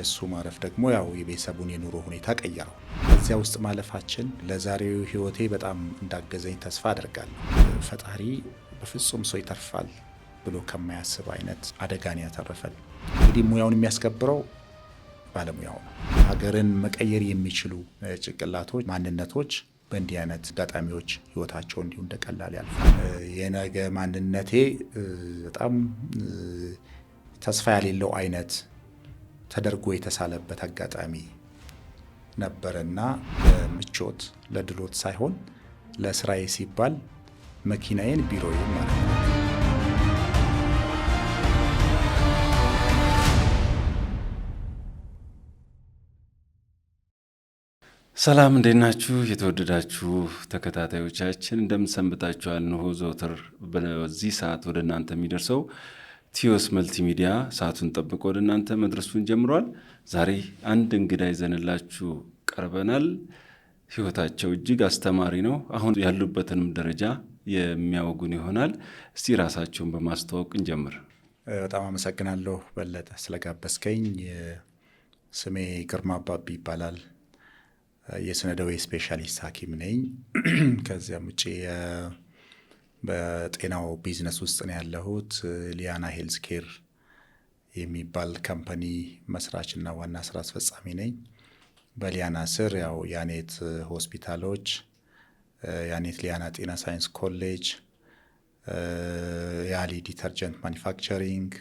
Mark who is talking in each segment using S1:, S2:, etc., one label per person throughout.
S1: የእሱ ማረፍ ደግሞ ያው የቤተሰቡን የኑሮ ሁኔታ ቀየረው። እዚያ ውስጥ ማለፋችን ለዛሬው ህይወቴ በጣም እንዳገዘኝ ተስፋ አደርጋለሁ። ፈጣሪ በፍጹም ሰው ይተርፋል ብሎ ከማያስብ አይነት አደጋን ያተረፈል። እንግዲህ ሙያውን የሚያስከብረው ባለሙያው ነው። ሀገርን መቀየር የሚችሉ ጭንቅላቶች፣ ማንነቶች በእንዲህ አይነት አጋጣሚዎች ህይወታቸው እንዲሁ እንደቀላል ያልፋል። የነገ ማንነቴ በጣም ተስፋ የሌለው አይነት ተደርጎ የተሳለበት አጋጣሚ ነበርና ለምቾት ለድሎት ሳይሆን ለስራዬ ሲባል መኪናዬን ቢሮዬን ማለት ነው።
S2: ሰላም እንዴት ናችሁ? የተወደዳችሁ ተከታታዮቻችን እንደምንሰንብታችኋል። እንሆ ዘወትር በዚህ ሰዓት ወደ እናንተ የሚደርሰው ቲዮስ መልቲሚዲያ ሰዓቱን ጠብቆ ወደ እናንተ መድረሱን ጀምሯል። ዛሬ አንድ እንግዳ ይዘንላችሁ ቀርበናል። ህይወታቸው እጅግ አስተማሪ ነው። አሁን ያሉበትንም ደረጃ የሚያወጉን ይሆናል። እስቲ ራሳቸውን በማስተዋወቅ እንጀምር።
S1: በጣም አመሰግናለሁ በለጠ ስለጋበዝከኝ። ስሜ ግርማ አባቢ ይባላል። የስነ ደዌ ስፔሻሊስት ሐኪም ነኝ። ከዚያም ውጭ በጤናው ቢዝነስ ውስጥ ነው ያለሁት። ሊያና ሄልዝ ኬር የሚባል ካምፓኒ መስራችና ዋና ስራ አስፈጻሚ ነኝ። በሊያና ስር ያው ያኔት ሆስፒታሎች፣ ያኔት ሊያና ጤና ሳይንስ ኮሌጅ፣ ያሊ ዲተርጀንት ማኒፋክቸሪንግ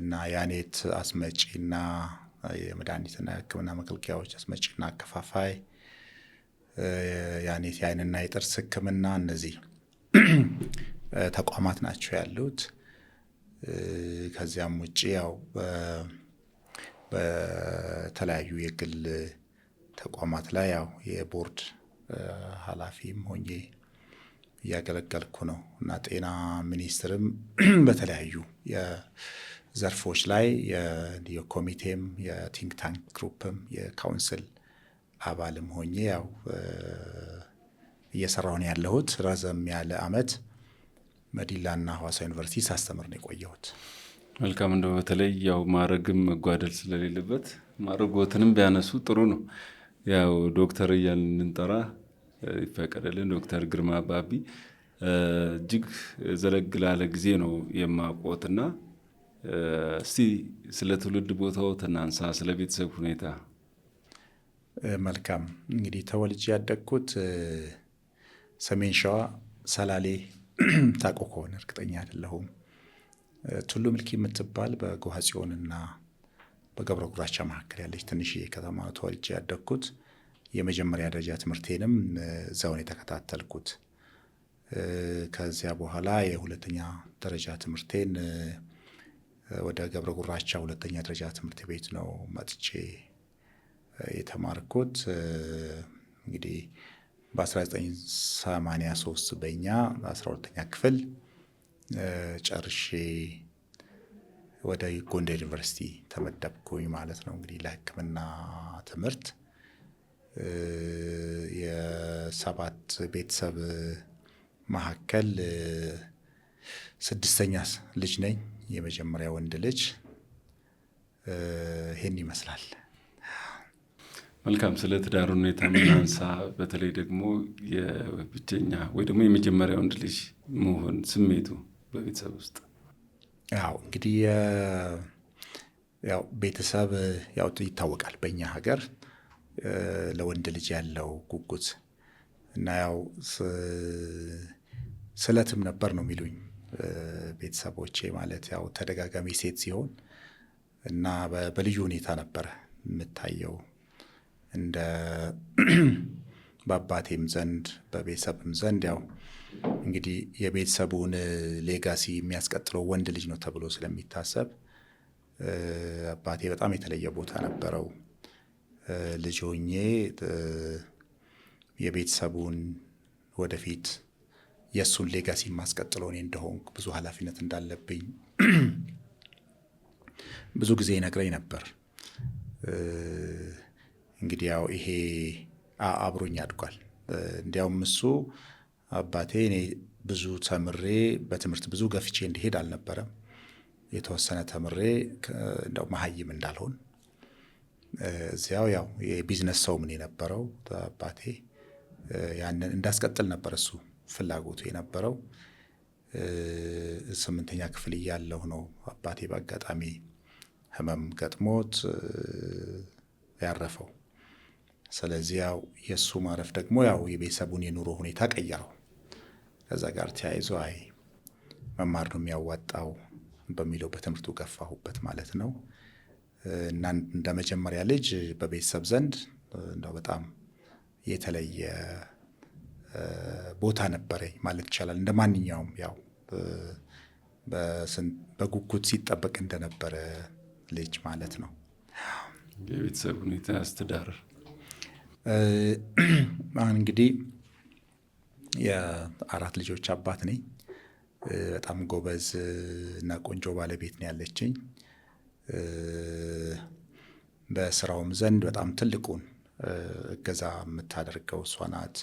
S1: እና ያኔት አስመጪና የመድኃኒትና የሕክምና መገልገያዎች አስመጪና አከፋፋይ፣ ያኔት የአይንና የጥርስ ሕክምና እነዚህ ተቋማት ናቸው ያሉት። ከዚያም ውጭ ያው በተለያዩ የግል ተቋማት ላይ ያው የቦርድ ኃላፊም ሆኜ እያገለገልኩ ነው እና ጤና ሚኒስቴርም በተለያዩ ዘርፎች ላይ የኮሚቴም የቲንክ ታንክ ግሩፕም የካውንስል አባልም ሆኜ ያው እየሰራሁ ነው ያለሁት። ረዘም ያለ አመት መዲላና ሐዋሳ ዩኒቨርሲቲ ሳስተምር ነው የቆየሁት።
S2: መልካም። እንደው በተለይ ያው ማዕረግም መጓደል ስለሌለበት ማዕረጎትንም ቢያነሱ ጥሩ ነው። ያው ዶክተር እያልን እንጠራ ይፈቀደልን። ዶክተር ግርማ አባቢ እጅግ ዘለግ ላለ ጊዜ ነው የማውቆትና እስቲ ስለ ትውልድ ቦታው እናንሳ፣ ስለ ቤተሰብ ሁኔታ።
S1: መልካም። እንግዲህ ተወልጄ ያደግኩት ሰሜን ሸዋ ሰላሌ ታውቁ ከሆነ እርግጠኛ አይደለሁም። ቱሉ ምልኪ የምትባል በጎሃ ጽዮንና በገብረ ጉራቻ መካከል ያለች ትንሽዬ ከተማ ተወልጄ ያደግኩት። የመጀመሪያ ደረጃ ትምህርቴንም እዛውን የተከታተልኩት። ከዚያ በኋላ የሁለተኛ ደረጃ ትምህርቴን ወደ ገብረ ጉራቻ ሁለተኛ ደረጃ ትምህርት ቤት ነው መጥቼ የተማርኩት። እንግዲህ በ1983 በእኛ 12ኛ ክፍል ጨርሼ ወደ ጎንደር ዩኒቨርሲቲ ተመደብኩኝ ማለት ነው። እንግዲህ ለሕክምና ትምህርት የሰባት ቤተሰብ መካከል ስድስተኛ ልጅ ነኝ። የመጀመሪያ ወንድ ልጅ። ይሄን ይመስላል።
S2: መልካም። ስለ ትዳር ሁኔታ ምናንሳ። በተለይ ደግሞ የብቸኛ ወይ ደግሞ የመጀመሪያ ወንድ ልጅ መሆን ስሜቱ በቤተሰብ ውስጥ።
S1: ያው እንግዲህ ያው ቤተሰብ ያው ይታወቃል በእኛ ሀገር ለወንድ ልጅ ያለው ጉጉት እና ያው ስለትም ነበር ነው የሚሉኝ ቤተሰቦቼ። ማለት ያው ተደጋጋሚ ሴት ሲሆን እና በልዩ ሁኔታ ነበረ የምታየው እንደ በአባቴም ዘንድ በቤተሰብም ዘንድ ያው እንግዲህ የቤተሰቡን ሌጋሲ የሚያስቀጥለው ወንድ ልጅ ነው ተብሎ ስለሚታሰብ አባቴ በጣም የተለየ ቦታ ነበረው። ልጅ ሆኜ የቤተሰቡን ወደፊት የእሱን ሌጋሲ የማስቀጥለው እኔ እንደሆንኩ ብዙ ኃላፊነት እንዳለብኝ ብዙ ጊዜ ይነግረኝ ነበር። እንግዲህ ያው ይሄ አብሮኝ አድጓል። እንዲያውም እሱ አባቴ እኔ ብዙ ተምሬ በትምህርት ብዙ ገፍቼ እንዲሄድ አልነበረም። የተወሰነ ተምሬ እንደው መሀይም እንዳልሆን እዚያው ያው የቢዝነስ ሰው ምን የነበረው አባቴ ያንን እንዳስቀጥል ነበር እሱ ፍላጎቱ የነበረው። 8ኛ ክፍል እያለሁ ነው አባቴ በአጋጣሚ ህመም ገጥሞት ያረፈው። ስለዚህ ያው የእሱ ማረፍ ደግሞ ያው የቤተሰቡን የኑሮ ሁኔታ ቀየረው። ከዛ ጋር ተያይዞ አይ መማር ነው የሚያዋጣው በሚለው በትምህርቱ ገፋሁበት ማለት ነው። እና እንደ መጀመሪያ ልጅ በቤተሰብ ዘንድ እንደው በጣም የተለየ ቦታ ነበረኝ ማለት ይቻላል። እንደ ማንኛውም ያው በጉጉት ሲጠበቅ እንደነበረ ልጅ ማለት ነው።
S2: የቤተሰብ ሁኔታ አስተዳደር
S1: እንግዲህ የ4 ልጆች አባት ነኝ። በጣም ጎበዝ እና ቆንጆ ባለቤት ነው ያለችኝ። በስራውም ዘንድ በጣም ትልቁን እገዛ የምታደርገው እሷ ናት።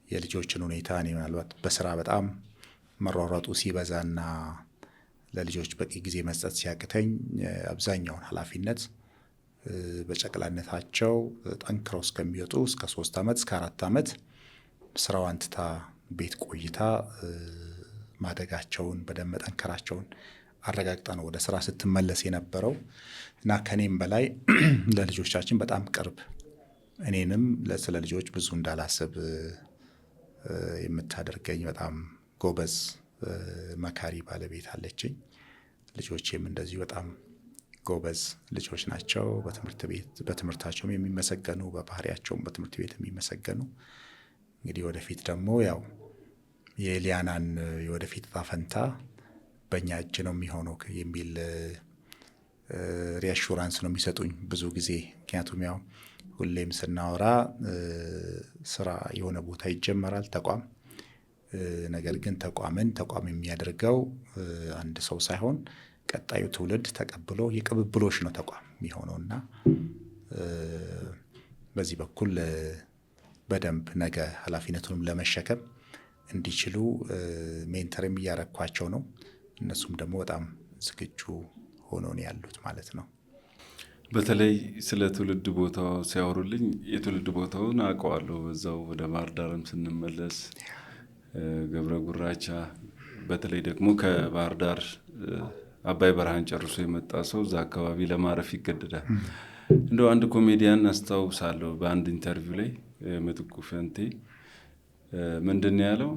S1: የልጆችን ሁኔታ እኔ ምናልባት በስራ በጣም መሯሯጡ ሲበዛና ለልጆች በቂ ጊዜ መስጠት ሲያቅተኝ አብዛኛውን ኃላፊነት በጨቅላነታቸው ጠንክረው እስከሚወጡ እስከ 3 ዓመት እስከ 4 ዓመት ስራዋን ትታ ቤት ቆይታ ማደጋቸውን በደንብ መጠንከራቸውን አረጋግጣ ነው ወደ ስራ ስትመለስ የነበረው እና ከኔም በላይ ለልጆቻችን በጣም ቅርብ እኔንም ስለ ልጆች ብዙ እንዳላስብ የምታደርገኝ በጣም ጎበዝ መካሪ ባለቤት አለችኝ። ልጆቼም እንደዚሁ በጣም ጎበዝ ልጆች ናቸው። በትምህርታቸውም የሚመሰገኑ በባህሪያቸውም በትምህርት ቤት የሚመሰገኑ። እንግዲህ ወደፊት ደግሞ ያው የኤሊያናን የወደፊት ዕጣ ፈንታ በእኛ እጅ ነው የሚሆነው የሚል ሪአሹራንስ ነው የሚሰጡኝ ብዙ ጊዜ። ምክንያቱም ያው ሁሌም ስናወራ ስራ የሆነ ቦታ ይጀመራል ተቋም፣ ነገር ግን ተቋም የሚያደርገው አንድ ሰው ሳይሆን ቀጣዩ ትውልድ ተቀብሎ የቅብብሎሽ ነው ተቋም የሚሆነውና በዚህ በኩል በደንብ ነገ ኃላፊነቱንም ለመሸከም እንዲችሉ ሜንተርም እያረኳቸው ነው። እነሱም ደግሞ በጣም ዝግጁ ሆኖ ነው ያሉት ማለት ነው።
S2: በተለይ ስለ ትውልድ ቦታው ሲያወሩልኝ የትውልድ ቦታውን አውቀዋለሁ። በዛው ወደ ባህር ዳርም ስንመለስ ገብረ ጉራቻ፣ በተለይ ደግሞ ከባህር ዳር አባይ በረሃን ጨርሶ የመጣ ሰው እዛ አካባቢ ለማረፍ ይገደዳል። እንደው አንድ ኮሜዲያን አስታውሳለሁ በአንድ ኢንተርቪው ላይ ምትኩ ፈንቴ ምንድን ነው ያለው?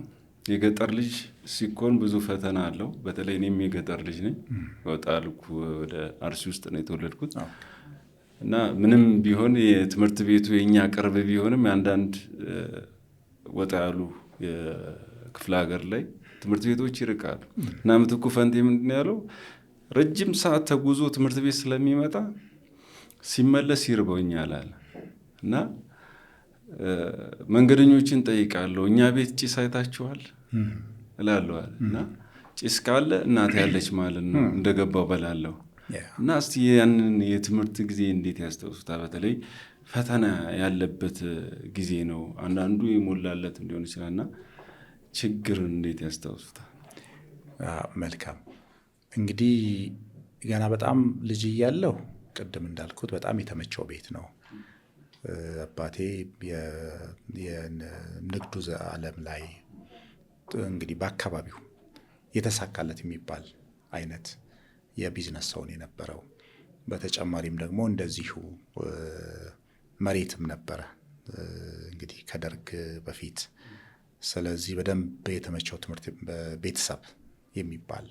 S2: የገጠር ልጅ ሲኮን ብዙ ፈተና አለው። በተለይ እኔም የገጠር ልጅ ነኝ። ወጣ ልኩ ወደ አርሲ ውስጥ ነው የተወለድኩት እና ምንም ቢሆን የትምህርት ቤቱ የኛ ቅርብ ቢሆንም አንዳንድ ወጣ ያሉ የክፍለ ሀገር ላይ ትምህርት ቤቶች ይርቃሉ እና ምትኩ ፈንቴ ምንድን ነው ያለው? ረጅም ሰዓት ተጉዞ ትምህርት ቤት ስለሚመጣ ሲመለስ ይርበኛል አለ እና መንገደኞችን ጠይቃለሁ፣ እኛ ቤት ጭስ አይታችኋል እላለዋል እና ጭስ ካለ እናት ያለች ማለት ነው እንደገባው በላለሁ እና እስቲ ያንን የትምህርት ጊዜ እንዴት ያስታውሱታል? በተለይ ፈተና ያለበት ጊዜ ነው። አንዳንዱ የሞላለት ሊሆን ይችላል እና ችግርን እንዴት ያስታውሱታል?
S1: መልካም እንግዲህ ገና በጣም ልጅ እያለሁ ቅድም እንዳልኩት በጣም የተመቸው ቤት ነው። አባቴ የንግዱ ዓለም ላይ እንግዲህ በአካባቢው የተሳካለት የሚባል አይነት የቢዝነስ ሰውን የነበረው። በተጨማሪም ደግሞ እንደዚሁ መሬትም ነበረ እንግዲህ ከደርግ በፊት። ስለዚህ በደንብ የተመቸው ትምህርት ቤተሰብ የሚባል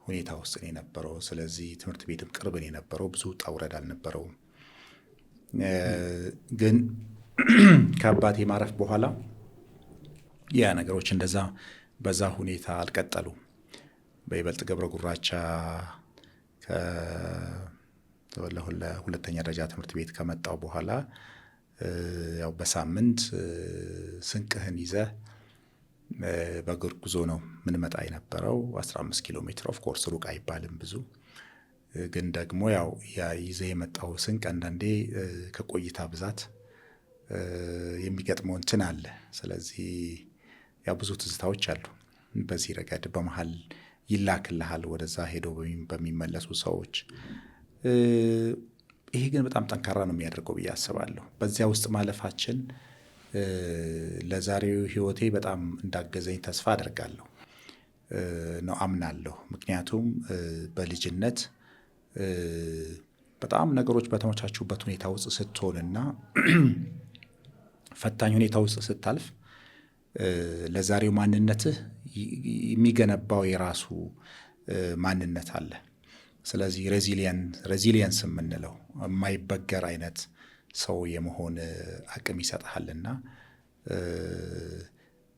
S1: ሁኔታ ውስጥ ነው የነበረው። ስለዚህ ትምህርት ቤትም ቅርብ ነው የነበረው፣ ብዙ ውጣ ውረድ አልነበረውም። ግን ከአባቴ ማረፍ በኋላ ያ ነገሮች እንደዛ በዛ ሁኔታ አልቀጠሉም። በይበልጥ ገብረ ጉራቻ ለሁለተኛ ደረጃ ትምህርት ቤት ከመጣው በኋላ ያው በሳምንት ስንቅህን ይዘህ በእግር ጉዞ ነው ምንመጣ የነበረው። 15 ኪሎ ሜትር ኦፍ ኮርስ ሩቅ አይባልም ብዙ፣ ግን ደግሞ ያው ይዘህ የመጣው ስንቅ አንዳንዴ ከቆይታ ብዛት የሚገጥመው እንትን አለ። ስለዚህ ያው ብዙ ትዝታዎች አሉ በዚህ ረገድ። በመሀል ይላክልሃል ወደዛ ሄደው በሚመለሱ ሰዎች። ይሄ ግን በጣም ጠንካራ ነው የሚያደርገው ብዬ አስባለሁ። በዚያ ውስጥ ማለፋችን ለዛሬው ህይወቴ በጣም እንዳገዘኝ ተስፋ አደርጋለሁ ነው አምናለሁ። ምክንያቱም በልጅነት በጣም ነገሮች በተመቻቹበት ሁኔታ ውስጥ ስትሆንና ፈታኝ ሁኔታ ውስጥ ስታልፍ ለዛሬው ማንነትህ የሚገነባው የራሱ ማንነት አለ። ስለዚህ ሬዚሊየንስ የምንለው የማይበገር አይነት ሰው የመሆን አቅም ይሰጥሃልና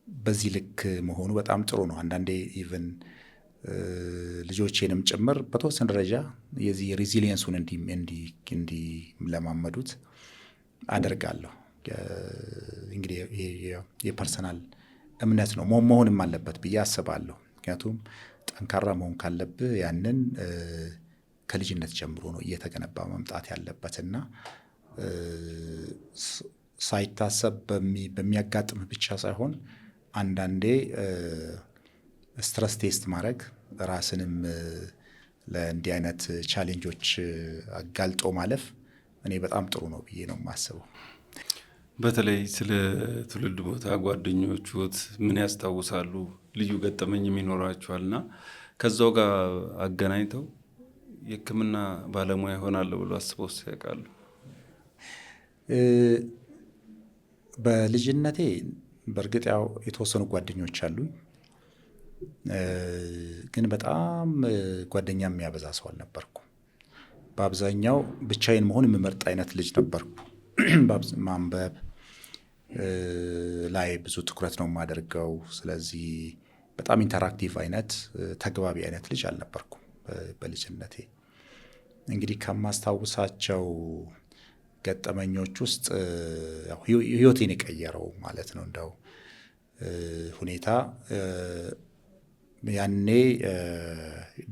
S1: በዚህ ልክ መሆኑ በጣም ጥሩ ነው። አንዳንዴ ኢቭን ልጆቼንም ጭምር በተወሰነ ደረጃ የዚህ ሬዚሊየንሱን እንዲለማመዱት አደርጋለሁ። እንግዲህ የፐርሰናል እምነት ነው መሆንም አለበት ብዬ አስባለሁ። ምክንያቱም ጠንካራ መሆን ካለብህ ያንን ከልጅነት ጀምሮ ነው እየተገነባ መምጣት ያለበትና ሳይታሰብ በሚያጋጥምህ ብቻ ሳይሆን አንዳንዴ ስትረስ ቴስት ማድረግ ራስንም ለእንዲህ አይነት ቻሌንጆች አጋልጦ ማለፍ እኔ በጣም ጥሩ ነው ብዬ ነው የማስበው።
S2: በተለይ ስለ ትውልድ ቦታ ጓደኞችዎት ምን ያስታውሳሉ? ልዩ ገጠመኝም ይኖራቸዋልና ከዛው ጋር አገናኝተው የሕክምና ባለሙያ ይሆናለሁ ብሎ አስበው ያውቃሉ?
S1: በልጅነቴ በእርግጥ ያው የተወሰኑ ጓደኞች አሉኝ፣ ግን በጣም ጓደኛ የሚያበዛ ሰው አልነበርኩም። በአብዛኛው ብቻዬን መሆን የምመርጥ አይነት ልጅ ነበርኩ። ማንበብ ላይ ብዙ ትኩረት ነው የማደርገው። ስለዚህ በጣም ኢንተራክቲቭ አይነት ተግባቢ አይነት ልጅ አልነበርኩም በልጅነቴ። እንግዲህ ከማስታውሳቸው ገጠመኞች ውስጥ ህይወቴን የቀየረው ማለት ነው እንደው ሁኔታ ያኔ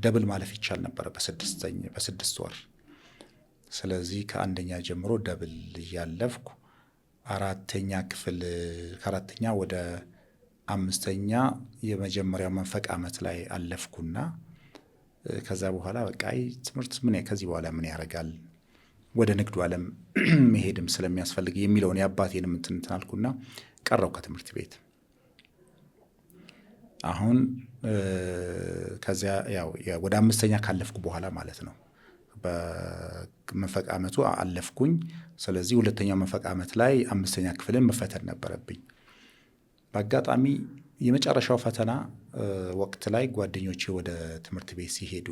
S1: ደብል ማለፍ ይቻል ነበረ በስድስት ወር። ስለዚህ ከአንደኛ ጀምሮ ደብል እያለፍኩ አራተኛ ክፍል ከአራተኛ ወደ አምስተኛ የመጀመሪያው መንፈቅ ዓመት ላይ አለፍኩና ከዛ በኋላ በቃ ትምህርት ከዚህ በኋላ ምን ያደርጋል ወደ ንግዱ ዓለም መሄድም ስለሚያስፈልግ የሚለውን የአባቴንም እንትን አልኩና ቀረው ከትምህርት ቤት። አሁን ከዚያ ያው ወደ አምስተኛ ካለፍኩ በኋላ ማለት ነው በመንፈቅ ዓመቱ አለፍኩኝ። ስለዚህ ሁለተኛው መንፈቅ ዓመት ላይ አምስተኛ ክፍልን መፈተን ነበረብኝ። በአጋጣሚ የመጨረሻው ፈተና ወቅት ላይ ጓደኞቼ ወደ ትምህርት ቤት ሲሄዱ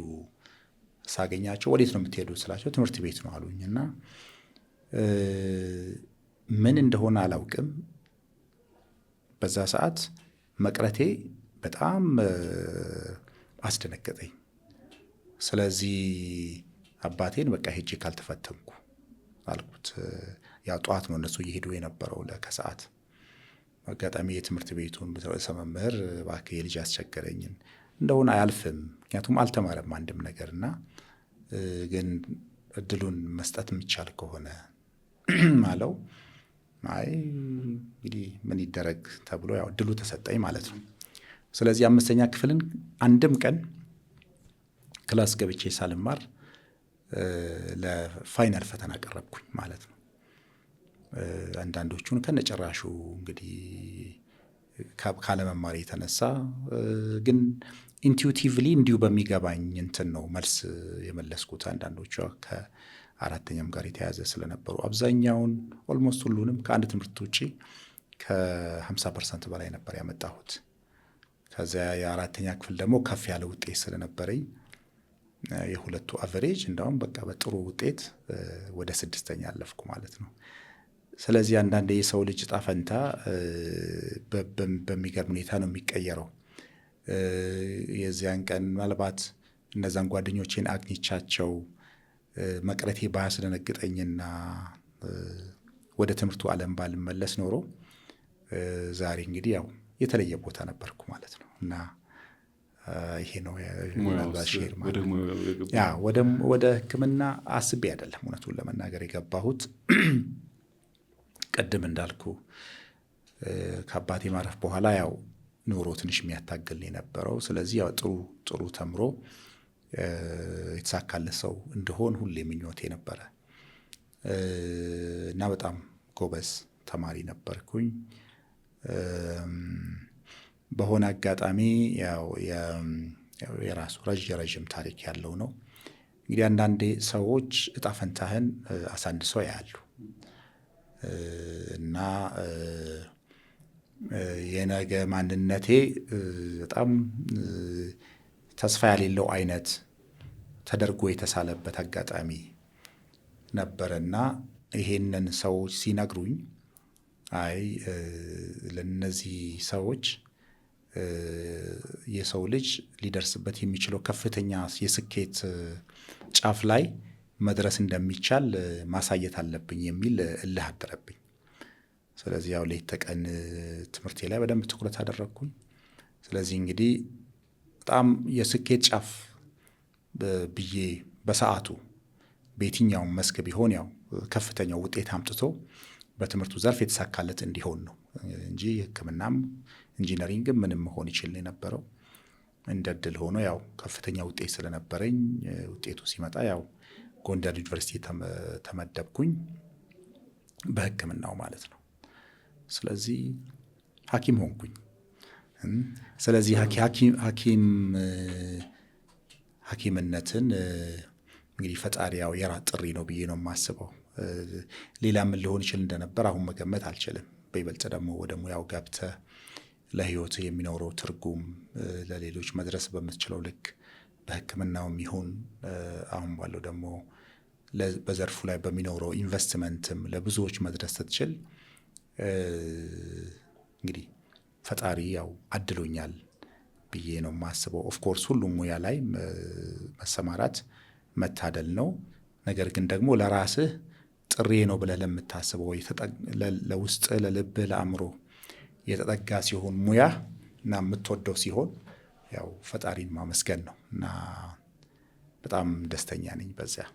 S1: ሳገኛቸው ወዴት ነው የምትሄዱ ስላቸው ትምህርት ቤት ነው አሉኝ። እና ምን እንደሆነ አላውቅም፣ በዛ ሰዓት መቅረቴ በጣም አስደነገጠኝ። ስለዚህ አባቴን በቃ ሄጄ ካልተፈተንኩ አልኩት። ያው ጠዋት ነው እነሱ እየሄዱ የነበረው ከሰዓት። አጋጣሚ የትምህርት ቤቱን ርዕሰ መምህር እባክህ የልጅ አስቸገረኝን እንደሆነ አያልፍም፣ ምክንያቱም አልተማረም አንድም ነገርና ግን እድሉን መስጠት የሚቻል ከሆነ አለው። አይ እንግዲህ ምን ይደረግ ተብሎ ያው እድሉ ተሰጠኝ ማለት ነው። ስለዚህ አምስተኛ ክፍልን አንድም ቀን ክላስ ገብቼ ሳልማር ለፋይናል ፈተና ቀረብኩኝ ማለት ነው። አንዳንዶቹን ከነጨራሹ እንግዲህ ካለመማር የተነሳ ግን ኢንቱዊቲቭሊ እንዲሁ በሚገባኝ እንትን ነው መልስ የመለስኩት። አንዳንዶቹ ከአራተኛም ጋር የተያዘ ስለነበሩ አብዛኛውን ኦልሞስት ሁሉንም ከአንድ ትምህርት ውጪ ከ50% በላይ ነበር ያመጣሁት። ከዚያ የአራተኛ ክፍል ደግሞ ከፍ ያለ ውጤት ስለነበረኝ የሁለቱ አቨሬጅ እንዳውም በቃ በጥሩ ውጤት ወደ 6ኛ አለፍኩ ማለት ነው። ስለዚህ አንዳንድ የሰው ልጅ ዕጣ ፈንታ በሚገርም ሁኔታ ነው የሚቀየረው። የዚያን ቀን ምናልባት እነዛን ጓደኞቼን አግኝቻቸው መቅረቴ ባያስደነግጠኝና ወደ ትምህርቱ ዓለም ባልመለስ ኖሮ ዛሬ እንግዲህ ያው የተለየ ቦታ ነበርኩ ማለት ነው። እና ይሄ ነው ሼር ማለት። ወደ ሕክምና አስቤ አይደለም እውነቱን ለመናገር የገባሁት። ቅድም እንዳልኩ ከአባቴ ማረፍ በኋላ ያው ኑሮ ትንሽ የሚያታግል የነበረው። ስለዚህ ያው ጥሩ ተምሮ የተሳካለት ሰው እንደሆን ሁሌ ምኞቴ ነበረ እና በጣም ጎበዝ ተማሪ ነበርኩኝ። በሆነ አጋጣሚ ያው የራሱ ረዥም ታሪክ ያለው ነው። እንግዲህ አንዳንዴ ሰዎች እጣ ፈንታህን አሳንሰው ያያሉ እና የነገ ማንነቴ በጣም ተስፋ ያሌለው አይነት ተደርጎ የተሳለበት አጋጣሚ ነበረና ይሄንን ሰዎች ሲነግሩኝ አይ ለነዚህ ሰዎች የሰው ልጅ ሊደርስበት የሚችለው ከፍተኛ የስኬት ጫፍ ላይ መድረስ እንደሚቻል ማሳየት አለብኝ የሚል እልህ አደረብኝ። ስለዚህ ያው ሌት ተቀን ትምህርቴ ላይ በደንብ ትኩረት አደረግኩኝ። ስለዚህ እንግዲህ በጣም የስኬት ጫፍ ብዬ በሰዓቱ በየትኛውም መስክ ቢሆን ያው ከፍተኛው ውጤት አምጥቶ በትምህርቱ ዘርፍ የተሳካለት እንዲሆን ነው እንጂ ሕክምናም ኢንጂነሪንግም ምንም መሆን ይችል የነበረው። እንደ ዕድል ሆኖ ያው ከፍተኛ ውጤት ስለነበረኝ ውጤቱ ሲመጣ ያው ጎንደር ዩኒቨርሲቲ ተመደብኩኝ በሕክምናው ማለት ነው። ስለዚህ ሐኪም ሆንኩኝ። ስለዚህ ሐኪምነትን እንግዲህ ፈጣሪ ያው የራት ጥሪ ነው ብዬ ነው የማስበው። ሌላ ምን ሊሆን ይችል እንደነበር አሁን መገመት አልችልም። በይበልጥ ደግሞ ወደ ሙያው ገብተህ ለህይወት የሚኖረው ትርጉም ለሌሎች መድረስ በምትችለው ልክ በሕክምናውም ይሁን አሁን ባለው ደግሞ በዘርፉ ላይ በሚኖረው ኢንቨስትመንትም ለብዙዎች መድረስ ስትችል እንግዲህ ፈጣሪ ያው አድሎኛል ብዬ ነው የማስበው። ኦፍኮርስ ሁሉም ሙያ ላይ መሰማራት መታደል ነው። ነገር ግን ደግሞ ለራስህ ጥሪ ነው ብለህ ለምታስበው ለውስጥ ለልብህ ለአእምሮ የተጠጋ ሲሆን ሙያ እና የምትወደው ሲሆን ያው ፈጣሪን ማመስገን ነው እና በጣም ደስተኛ ነኝ በዚያ።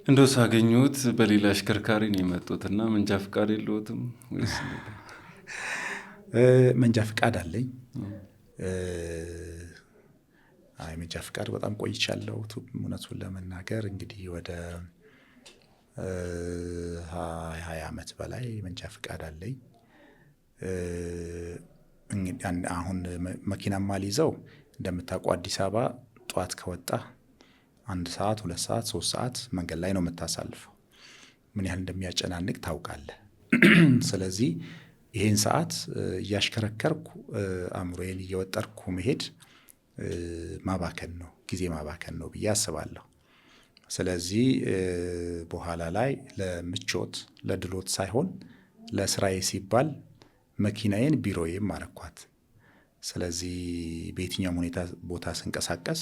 S2: እንደው ሳገኙት በሌላ አሽከርካሪ ነው የመጡትና መንጃ ፍቃድ የለዎትም ወይስ?
S1: መንጃ ፍቃድ አለኝ። መንጃ ፍቃድ በጣም ቆይቻለሁ እውነቱን ለመናገር እንግዲህ ወደ 20 ዓመት በላይ መንጃ ፍቃድ አለኝ። አሁን መኪናም አልይዘው እንደምታውቀው አዲስ አበባ ጠዋት ከወጣ 1 ሰዓት 2 ሰዓት 3 ሰዓት መንገድ ላይ ነው የምታሳልፈው። ምን ያህል እንደሚያጨናንቅ ታውቃለህ። ስለዚህ ይሄን ሰዓት እያሽከረከርኩ አእምሮዬን እየወጠርኩ መሄድ ማባከን ነው፣ ጊዜ ማባከን ነው ብዬ አስባለሁ። ስለዚህ በኋላ ላይ ለምቾት ለድሎት ሳይሆን ለስራዬ ሲባል መኪናዬን ቢሮዬም አረኳት። ስለዚህ በየትኛውም ሁኔታ ቦታ ስንቀሳቀስ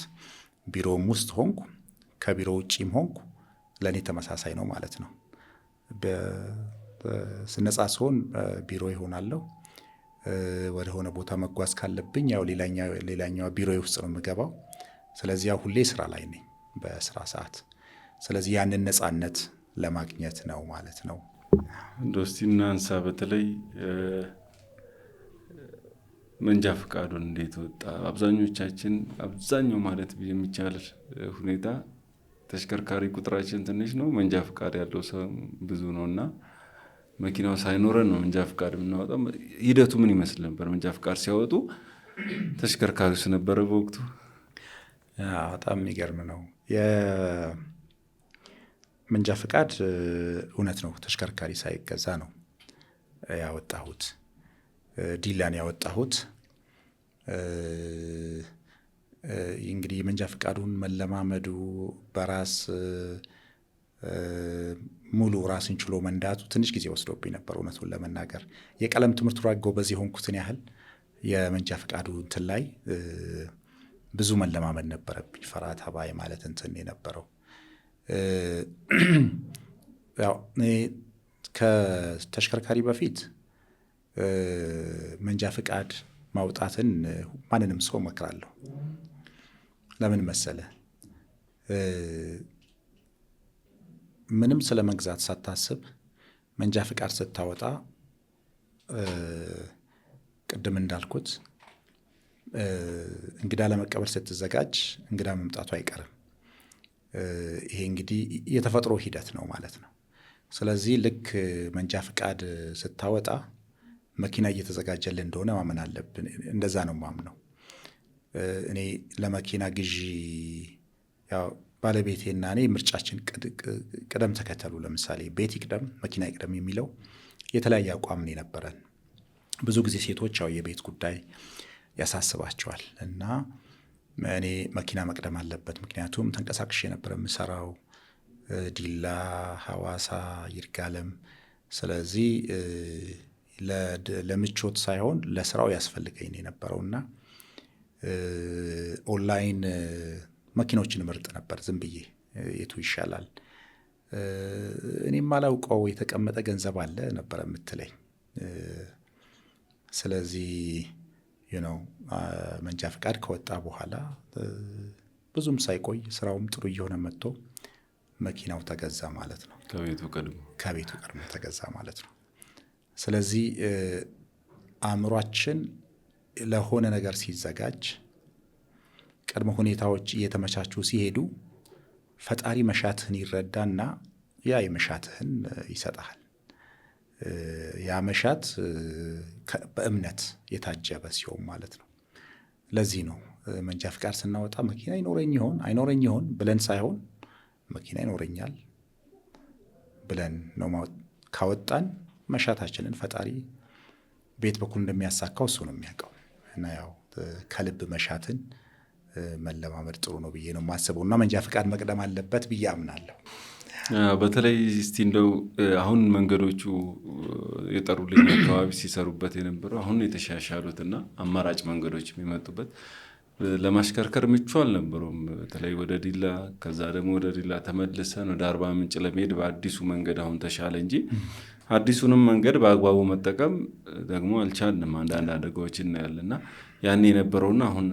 S1: ቢሮም ውስጥ ሆንኩ ከቢሮ ውጭም ሆንኩ ለእኔ ተመሳሳይ ነው ማለት ነው። ስነጻ ሲሆን ቢሮ ይሆናለሁ። ወደ ሆነ ቦታ መጓዝ ካለብኝ ያው ሌላኛው ቢሮዬ ውስጥ ነው የምገባው። ስለዚህ ያው ሁሌ ስራ ላይ ነኝ በስራ ሰዓት። ስለዚህ ያንን ነጻነት ለማግኘት ነው ማለት ነው።
S2: እንደው እስቲ እናንሳ። በተለይ መንጃ ፍቃዱን እንዴት ወጣ? አብዛኛው ማለት የሚቻል ሁኔታ ተሽከርካሪ ቁጥራችን ትንሽ ነው፣ መንጃ ፍቃድ ያለው ሰው ብዙ ነው እና መኪናው ሳይኖረን ነው መንጃ ፍቃድ የምናወጣው። ሂደቱ ምን ይመስል ነበር? መንጃ ፍቃድ ሲያወጡ ተሽከርካሪውስ ነበረ በወቅቱ?
S1: በጣም የሚገርም ነው። የመንጃ ፍቃድ እውነት ነው ተሽከርካሪ ሳይገዛ ነው ያወጣሁት። ዲላን ያወጣሁት እንግዲህ የመንጃ ፍቃዱን መለማመዱ በራስ ሙሉ ራስን ችሎ መንዳቱ ትንሽ ጊዜ ወስዶብኝ ነበር እውነቱን ለመናገር። የቀለም ትምህርቱ ላይ ጎበዝ የሆንኩትን ያህል የመንጃ ፍቃዱ እንትን ላይ ብዙ መለማመድ ነበረብኝ። ፈራ ተባ ማለት እንትን የነበረው ያው ከተሽከርካሪ በፊት መንጃ ፍቃድ ማውጣትን ማንንም ሰው እመክራለሁ። ለምን መሰለ? ምንም ስለ መግዛት ሳታስብ መንጃ ፍቃድ ስታወጣ ቅድም እንዳልኩት እንግዳ ለመቀበል ስትዘጋጅ እንግዳ መምጣቱ አይቀርም። ይሄ እንግዲህ የተፈጥሮ ሂደት ነው ማለት ነው። ስለዚህ ልክ መንጃ ፍቃድ ስታወጣ መኪና እየተዘጋጀልን እንደሆነ ማመን አለብን። እንደዛ ነው ማምነው። እኔ ለመኪና ግዢ ያው ባለቤቴና እኔ ምርጫችን ቅደም ተከተሉ ለምሳሌ ቤት ይቅደም መኪና ይቅደም የሚለው የተለያየ አቋም ነው የነበረን። ብዙ ጊዜ ሴቶች ያው የቤት ጉዳይ ያሳስባቸዋል እና እኔ መኪና መቅደም አለበት። ምክንያቱም ተንቀሳቅሼ ነበር የምሰራው ዲላ፣ ሐዋሳ፣ ይርጋለም። ስለዚህ ለምቾት ሳይሆን ለስራው ያስፈልገኝ ነው የነበረውና ኦንላይን መኪኖችን ምርጥ ነበር። ዝም ብዬ የቱ ይሻላል እኔም አላውቀው የተቀመጠ ገንዘብ አለ ነበር የምትለኝ። ስለዚህ መንጃ ፍቃድ ከወጣ በኋላ ብዙም ሳይቆይ ስራውም ጥሩ እየሆነ መጥቶ መኪናው ተገዛ ማለት ነው። ከቤቱ ቀድሞ ተገዛ ማለት ነው። ስለዚህ አእምሯችን ለሆነ ነገር ሲዘጋጅ ቅድመ ሁኔታዎች እየተመቻቹ ሲሄዱ ፈጣሪ መሻትህን ይረዳና ያ የመሻትህን ይሰጣል። ያ መሻት በእምነት የታጀበ ሲሆን ማለት ነው። ለዚህ ነው መንጃ ፍቃድ ስናወጣ መኪና ይኖረኝ ይሆን አይኖረኝ ይሆን ብለን ሳይሆን መኪና ይኖረኛል ብለን ነው ካወጣን መሻታችንን ፈጣሪ ቤት በኩል እንደሚያሳካው እሱ ነው የሚያውቀው። እና ያው ከልብ መሻትን መለማመድ ጥሩ ነው ብዬ ነው የማስበው እና መንጃ ፍቃድ መቅደም አለበት ብዬ አምናለሁ።
S2: በተለይ እስቲ እንደው አሁን መንገዶቹ የጠሩልኝ አካባቢ ሲሰሩበት የነበረው አሁን የተሻሻሉትና አማራጭ መንገዶች የሚመጡበት ለማሽከርከር ምቹ አልነበሩም። በተለይ ወደ ዲላ ከዛ ደግሞ ወደ ዲላ ተመልሰን ወደ አርባ ምንጭ ለመሄድ በአዲሱ መንገድ አሁን ተሻለ እንጂ አዲሱንም መንገድ በአግባቡ መጠቀም ደግሞ አልቻልንም። አንዳንድ አደጋዎች እናያለና ያን የነበረውና አሁን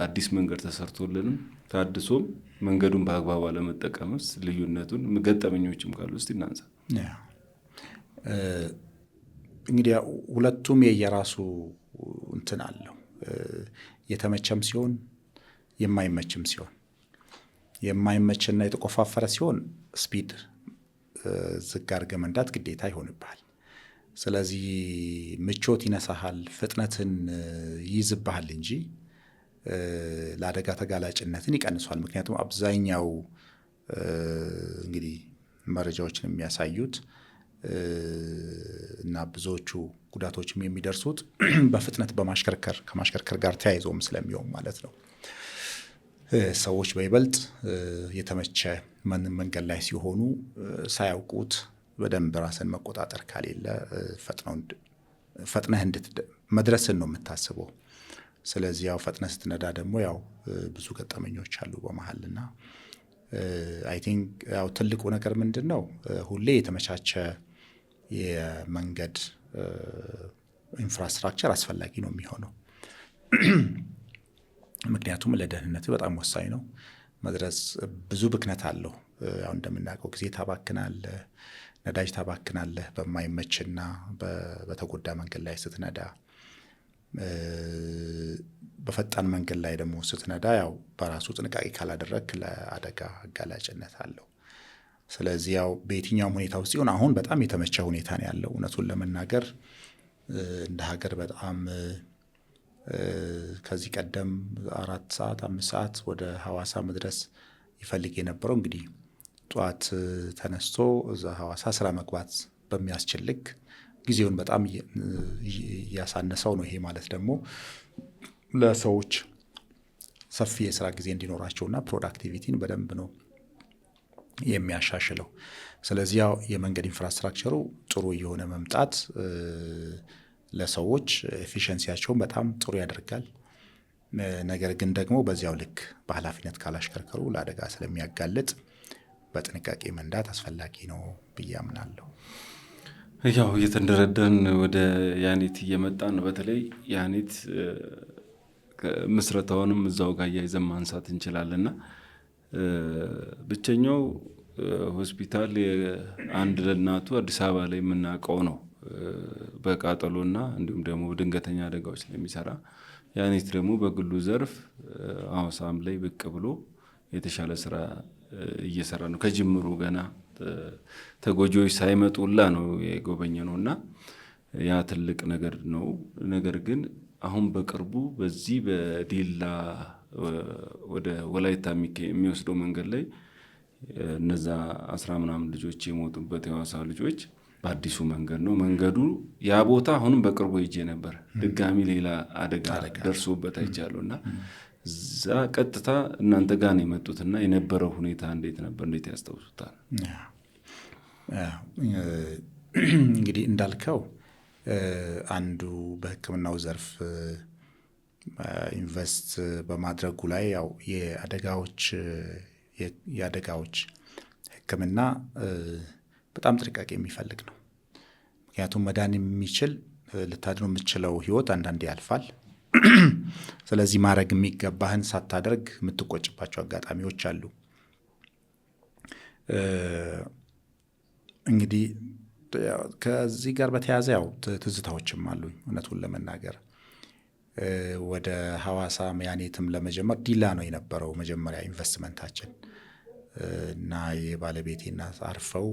S2: አዲስ መንገድ ተሰርቶልንም ታድሶም መንገዱን በአግባቡ አለመጠቀምስ ልዩነቱን ገጠመኞችም ካሉ እስቲ እናንሳ።
S1: እንግዲህ ሁለቱም የየራሱ እንትን አለው። የተመቸም ሲሆን የማይመችም ሲሆን የማይመችና የተቆፋፈረ ሲሆን ስፒድ ዝግ አድርገህ መንዳት ግዴታ ይሆንብሃል። ስለዚህ ምቾት ይነሳሃል፣ ፍጥነትን ይይዝብሃል እንጂ ለአደጋ ተጋላጭነትን ይቀንሷል። ምክንያቱም አብዛኛው እንግዲህ መረጃዎችን የሚያሳዩት እና ብዙዎቹ ጉዳቶችም የሚደርሱት በፍጥነት ከማሽከርከር ጋር ተያይዞም ስለሚሆን ማለት ነው። ሰዎች በይበልጥ የተመቸ መንገድ ላይ ሲሆኑ ሳያውቁት በደንብ ራስን መቆጣጠር ካሌለ ፈጥነህ መድረስን ነው የምታስበው። ስለዚህ ያው ፈጥነህ ስትነዳ ደግሞ ያው ብዙ ገጠመኞች አሉ በመሀልና አይ ቲንክ ያው ትልቁ ነገር ምንድን ነው ሁሌ የተመቻቸ የመንገድ ኢንፍራስትራክቸር አስፈላጊ ነው የሚሆነው። ምክንያቱም ለደህንነት በጣም ወሳኝ ነው። መድረስ ብዙ ብክነት አለው። ያው እንደምናውቀው ጊዜ ታባክናለህ፣ ነዳጅ ታባክናለህ በማይመችና በተጎዳ መንገድ ላይ ስትነዳ። በፈጣን መንገድ ላይ ደግሞ ስትነዳ ያው በራሱ ጥንቃቄ ካላደረግክ ለአደጋ አጋላጭነት አለው። ስለዚህ ያው በየትኛውም ሁኔታ ውስጥ ሲሆን አሁን በጣም የተመቸ ሁኔታ ነው ያለው። እውነቱን ለመናገር እንደ ሀገር በጣም ከዚህ ቀደም 4 ሰዓት 5 ሰዓት ወደ ሐዋሳ መድረስ ይፈልግ የነበረው እንግዲህ ጠዋት ተነስቶ እዛ ሐዋሳ ስራ መግባት በሚያስችል ልክ ጊዜውን በጣም እያሳነሰው ነው። ይሄ ማለት ደግሞ ለሰዎች ሰፊ የስራ ጊዜ እንዲኖራቸውና ፕሮዳክቲቪቲን በደንብ ነው የሚያሻሽለው። ስለዚህ ያው የመንገድ ኢንፍራስትራክቸሩ ጥሩ የሆነ መምጣት ለሰዎች ኤፊሽንሲያቸውን በጣም ጥሩ ያደርጋል። ነገር ግን ደግሞ በዚያው ልክ በኃላፊነት ካላሽከርከሩ ለአደጋ ስለሚያጋልጥ በጥንቃቄ መንዳት አስፈላጊ ነው ብዬ አምናለሁ።
S2: ያው እየተንደረደርን ወደ ያኔት እየመጣን ነው። በተለይ ያኔት ምስረታውንም እዛው ጋር እያይዘን ማንሳት እንችላለንና ብቸኛው ሆስፒታል አንድ ለእናቱ አዲስ አበባ ላይ የምናውቀው ነው። በቃጠሎና እንዲሁም ደግሞ ድንገተኛ አደጋዎች ላይ የሚሰራ ያኔት ደግሞ በግሉ ዘርፍ ሐዋሳም ላይ ብቅ ብሎ የተሻለ ስራ እየሰራ ነው። ከጅምሩ ገና ተጎጂዎች ሳይመጡላ ነው የጎበኘ ነውና ያ ትልቅ ነገር ነው። ነገር ግን አሁን በቅርቡ በዚህ በዲላ ወደ ወላይታ የሚወስደው መንገድ ላይ እነዛ 10 ምናምን ልጆች የሞቱበት የሐዋሳ ልጆች በአዲሱ መንገድ ነው መንገዱ። ያ ቦታ አሁንም በቅርቡ ሄጄ ነበር። ድጋሚ ሌላ አደጋ ደርሶበት አይቻለሁ እና እዛ ቀጥታ እናንተ ጋር ነው የመጡትና የነበረው ሁኔታ እንዴት ነበር? እንዴት ያስታውሱታል?
S1: እንግዲህ እንዳልከው አንዱ በሕክምናው ዘርፍ ኢንቨስት በማድረጉ ላይ ያው የአደጋዎች ሕክምና በጣም ጥንቃቄ የሚፈልግ ነው። ምክንያቱም መዳን የሚችል ልታድኖ የምትችለው ህይወት አንዳንዴ ያልፋል። ስለዚህ ማድረግ የሚገባህን ሳታደርግ የምትቆጭባቸው አጋጣሚዎች አሉ። እንግዲህ ከዚህ ጋር በተያያዘ ያው ትዝታዎችም አሉኝ እውነቱን ለመናገር። ወደ ሐዋሳ ያኔትም ለመጀመር ዲላ ነው የነበረው መጀመሪያ ኢንቨስትመንታችን እና የባለቤቴ እናት አርፈው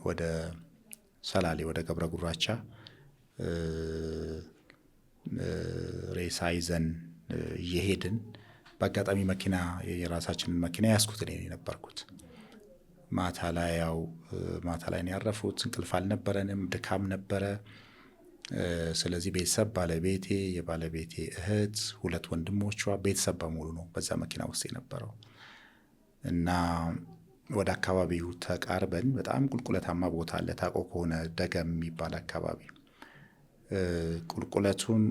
S1: ወደ ሰላሌ ወደ ገብረ ጉራቻ ሬሳ ይዘን እየሄድን በአጋጣሚ መኪና የራሳችንን መኪና ያስኩት እኔ የነበርኩት። ማታ ላይ ነው ያረፉት። እንቅልፍ አልነበረንም፣ ድካም ነበረ። ስለዚህ ቤተሰብ ባለቤቴ፣ የባለቤቴ እህት፣ 2 ወንድሞቿ፣ ቤተሰብ በሙሉ ነው በዛ መኪና ውስጥ የነበረው እና ወደ አካባቢው ተቃርበን በጣም ቁልቁለታማ ቦታ አለ። ታቆ ከሆነ ደገም የሚባል አካባቢ ቁልቁለቱን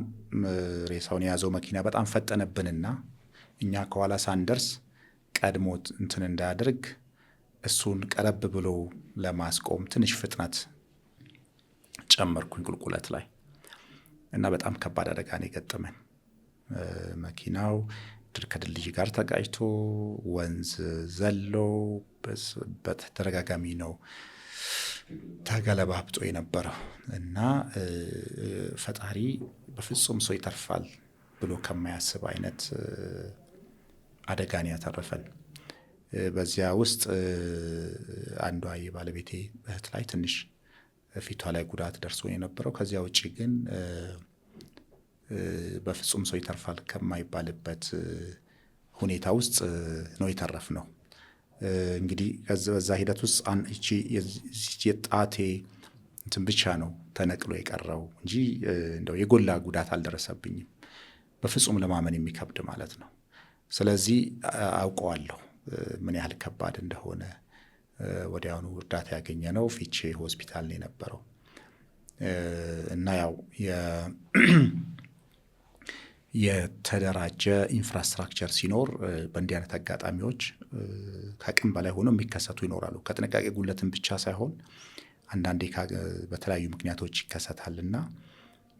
S1: ሬሳውን የያዘው መኪና በጣም ፈጠነብንና እኛ ከኋላ ሳንደርስ ቀድሞ እንትን እንዳያደርግ እሱን ቀረብ ብሎ ለማስቆም ትንሽ ፍጥነት ጨመርኩኝ ቁልቁለት ላይ እና በጣም ከባድ አደጋ ነው የገጠመን። መኪናው ከድልድይ ጋር ተጋጭቶ ወንዝ ዘሎ በተደጋጋሚ ነው ተገለባብጦ የነበረው እና ፈጣሪ በፍጹም ሰው ይተርፋል ብሎ ከማያስብ አይነት አደጋን ያተረፈን። በዚያ ውስጥ አንዷ የባለቤቴ እህት ላይ ትንሽ ፊቷ ላይ ጉዳት ደርሶ የነበረው። ከዚያ ውጭ ግን በፍጹም ሰው ይተርፋል ከማይባልበት ሁኔታ ውስጥ ነው የተረፍ ነው። እንግዲህ በዛ ሂደት ውስጥ የጣቴ እንትን ብቻ ነው ተነቅሎ የቀረው እንጂ እንደው የጎላ ጉዳት አልደረሰብኝም። በፍጹም ለማመን የሚከብድ ማለት ነው። ስለዚህ አውቀዋለሁ ምን ያህል ከባድ እንደሆነ። ወዲያውኑ እርዳታ ያገኘ ነው ፊቼ ሆስፒታል ነው የነበረው እና ያው የተደራጀ ኢንፍራስትራክቸር ሲኖር በእንዲህ አይነት አጋጣሚዎች ከአቅም በላይ ሆኖ የሚከሰቱ ይኖራሉ። ከጥንቃቄ ጉለትን ብቻ ሳይሆን አንዳንዴ በተለያዩ ምክንያቶች ይከሰታልና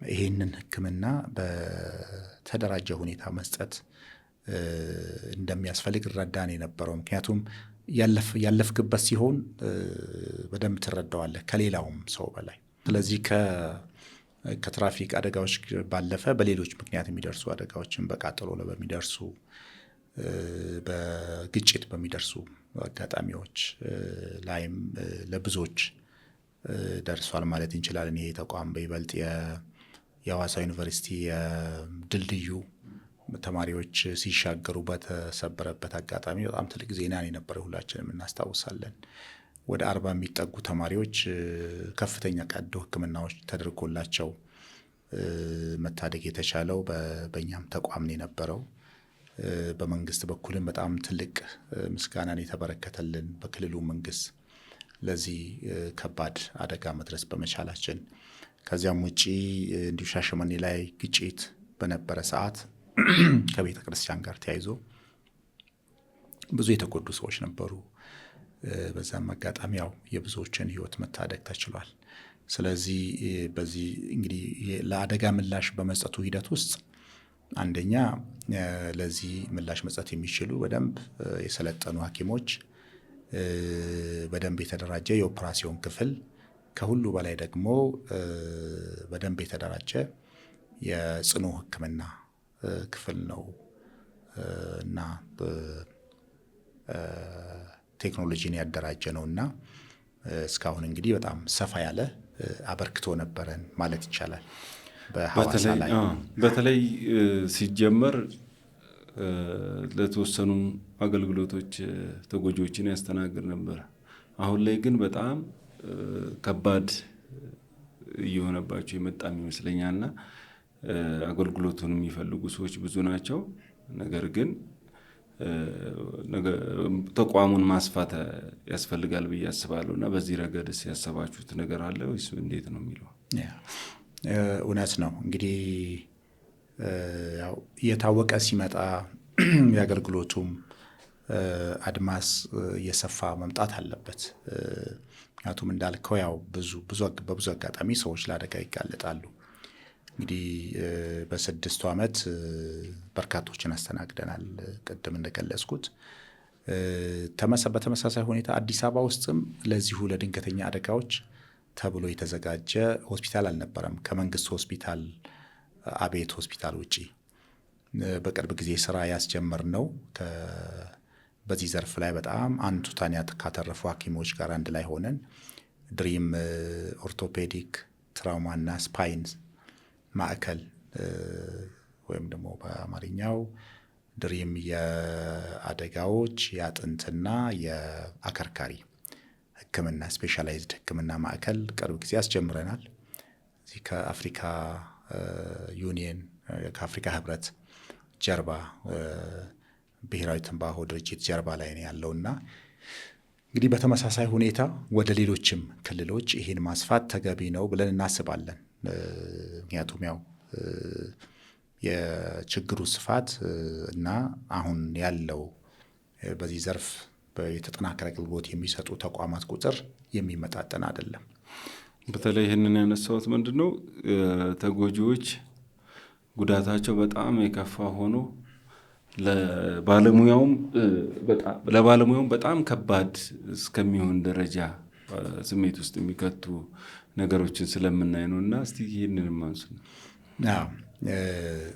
S1: ይሄንን ሕክምና በተደራጀ ሁኔታ መስጠት እንደሚያስፈልግ ረዳን የነበረው። ምክንያቱም ያለፍክበት ሲሆን በደንብ ትረዳዋለህ ከሌላውም ሰው በላይ። ስለዚህ ከትራፊክ አደጋዎች ባለፈ በሌሎች ምክንያት የሚደርሱ አደጋዎችን በቃጠሎ በሚደርሱ በግጭት በሚደርሱ አጋጣሚዎች ላይም ለብዙዎች ደርሷል ማለት እንችላለን። ይሄ ተቋም በይበልጥ የሐዋሳ ዩኒቨርሲቲ የድልድዩ ተማሪዎች ሲሻገሩ በተሰበረበት አጋጣሚ በጣም ትልቅ ዜና የነበረ ሁላችንም እናስታውሳለን። ወደ 40 የሚጠጉ ተማሪዎች ከፍተኛ ቀዶ ሕክምናዎች ተደርጎላቸው መታደግ የተቻለው በእኛም ተቋም ነው የነበረው። በመንግስት በኩልም በጣም ትልቅ ምስጋናን የተበረከተልን በክልሉ መንግስት ለዚህ ከባድ አደጋ መድረስ በመቻላችን። ከዚያም ውጪ እንዲሁ ሻሸመኔ ላይ ግጭት በነበረ ሰዓት ከቤተ ክርስቲያን ጋር ተያይዞ ብዙ የተጎዱ ሰዎች ነበሩ። በዛም አጋጣሚ ያው የብዙዎችን ህይወት መታደግ ተችሏል። ስለዚህ በዚህ እንግዲህ ለአደጋ ምላሽ በመስጠቱ ሂደት ውስጥ አንደኛ ለዚህ ምላሽ መስጠት የሚችሉ በደንብ የሰለጠኑ ሐኪሞች፣ በደንብ የተደራጀ የኦፕራሲዮን ክፍል ከሁሉ በላይ ደግሞ በደንብ የተደራጀ የጽኑ ሕክምና ክፍል ነው እና ቴክኖሎጂን ያደራጀ ነው እና እስካሁን እንግዲህ በጣም ሰፋ ያለ አበርክቶ ነበረን ማለት ይቻላል። በሐዋሳ ላይ
S2: በተለይ ሲጀመር ለተወሰኑ አገልግሎቶች ተጎጂዎችን ያስተናግድ ነበር። አሁን ላይ ግን በጣም ከባድ እየሆነባቸው የመጣም ይመስለኛልና አገልግሎቱን የሚፈልጉ ሰዎች ብዙ ናቸው። ነገር ግን ተቋሙን ማስፋት ያስፈልጋል ብዬ አስባለሁ እና በዚህ ረገድስ ያሰባችሁት ነገር አለ ወይስ እንዴት ነው የሚለው?
S1: እውነት ነው እንግዲህ ያው እየታወቀ ሲመጣ የአገልግሎቱም አድማስ እየሰፋ መምጣት አለበት። ምክንያቱም እንዳልከው ያው በብዙ አጋጣሚ ሰዎች ለአደጋ ይጋለጣሉ። እንግዲህ በ6 ዓመት በርካቶችን አስተናግደናል። ቅድም እንደገለጽኩት በተመሳሳይ ሁኔታ አዲስ አበባ ውስጥም ለዚሁ ለድንገተኛ አደጋዎች ተብሎ የተዘጋጀ ሆስፒታል አልነበረም ከመንግስት ሆስፒታል አቤት ሆስፒታል ውጪ። በቅርብ ጊዜ ስራ ያስጀመርነው በዚህ ዘርፍ ላይ በጣም አንቱታን ካተረፉ ሐኪሞች ጋር አንድ ላይ ሆነን ድሪም ኦርቶፔዲክ ትራውማና ስፓይን ማዕከል ወይም ደግሞ በአማርኛው ድሪም የአደጋዎች የአጥንትና የአከርካሪ ሕክምና ስፔሻላይዝድ ሕክምና ማዕከል ቅርብ ጊዜ ያስጀምረናል። እዚህ ከአፍሪካ ዩኒየን ከአፍሪካ ህብረት ጀርባ ብሔራዊ ትንባሆ ድርጅት ጀርባ ላይ ነው ያለውና እንግዲህ በተመሳሳይ ሁኔታ ወደ ሌሎችም ክልሎች ይሄን ማስፋት ተገቢ ነው ብለን እናስባለን። ምክንያቱም ያው የችግሩ ስፋት እና አሁን ያለው በዚህ ዘርፍ የተጠናከረ አገልግሎት የሚሰጡ ተቋማት ቁጥር የሚመጣጠን አይደለም።
S2: በተለይ ይህንን ያነሳሁት ምንድነው ተጎጂዎች ጉዳታቸው በጣም የከፋ ሆኖ ለባለሙያውም በጣም ከባድ እስከሚሆን ደረጃ ስሜት ውስጥ የሚከቱ ነገሮችን ስለምናይ ነው እና እስቲ ይህንንም አንሱ።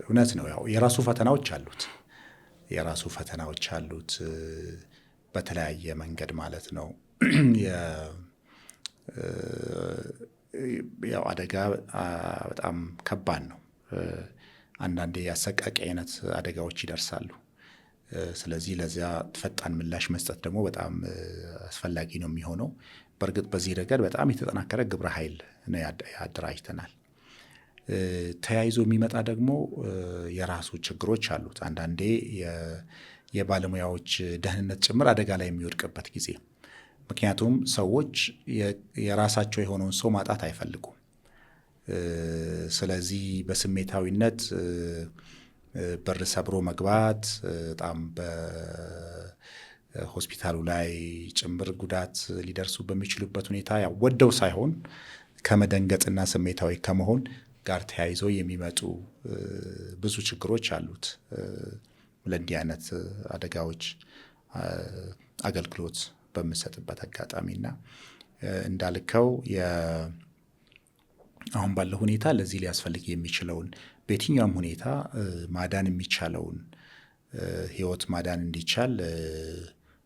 S1: እውነት ነው። ያው የራሱ ፈተናዎች አሉት በተለያየ መንገድ ማለት ነው። ያው አደጋ በጣም ከባድ ነው። አንዳንዴ አሰቃቂ አይነት አደጋዎች ይደርሳሉ። ስለዚህ ለዚያ ፈጣን ምላሽ መስጠት ደግሞ በጣም አስፈላጊ ነው የሚሆነው። በእርግጥ በዚህ ረገድ በጣም የተጠናከረ ግብረ ኃይል ነው ያደራጅተናል። ተያይዞ የሚመጣ ደግሞ የራሱ ችግሮች አሉት። አንዳንዴ የባለሙያዎች ደህንነት ጭምር አደጋ ላይ የሚወድቅበት ጊዜ፣ ምክንያቱም ሰዎች የራሳቸው የሆነውን ሰው ማጣት አይፈልጉም። ስለዚህ በስሜታዊነት በር ሰብሮ መግባት በጣም በሆስፒታሉ ላይ ጭምር ጉዳት ሊደርሱ በሚችሉበት ሁኔታ ያው ወደው ሳይሆን ከመደንገጥና ስሜታዊ ከመሆን ጋር ተያይዞ የሚመጡ ብዙ ችግሮች አሉት። ለእንዲህ አይነት አደጋዎች አገልግሎት በምሰጥበት አጋጣሚና እንዳልከው አሁን ባለው ሁኔታ ለዚህ ሊያስፈልግ የሚችለውን በየትኛውም ሁኔታ ማዳን የሚቻለውን ህይወት ማዳን እንዲቻል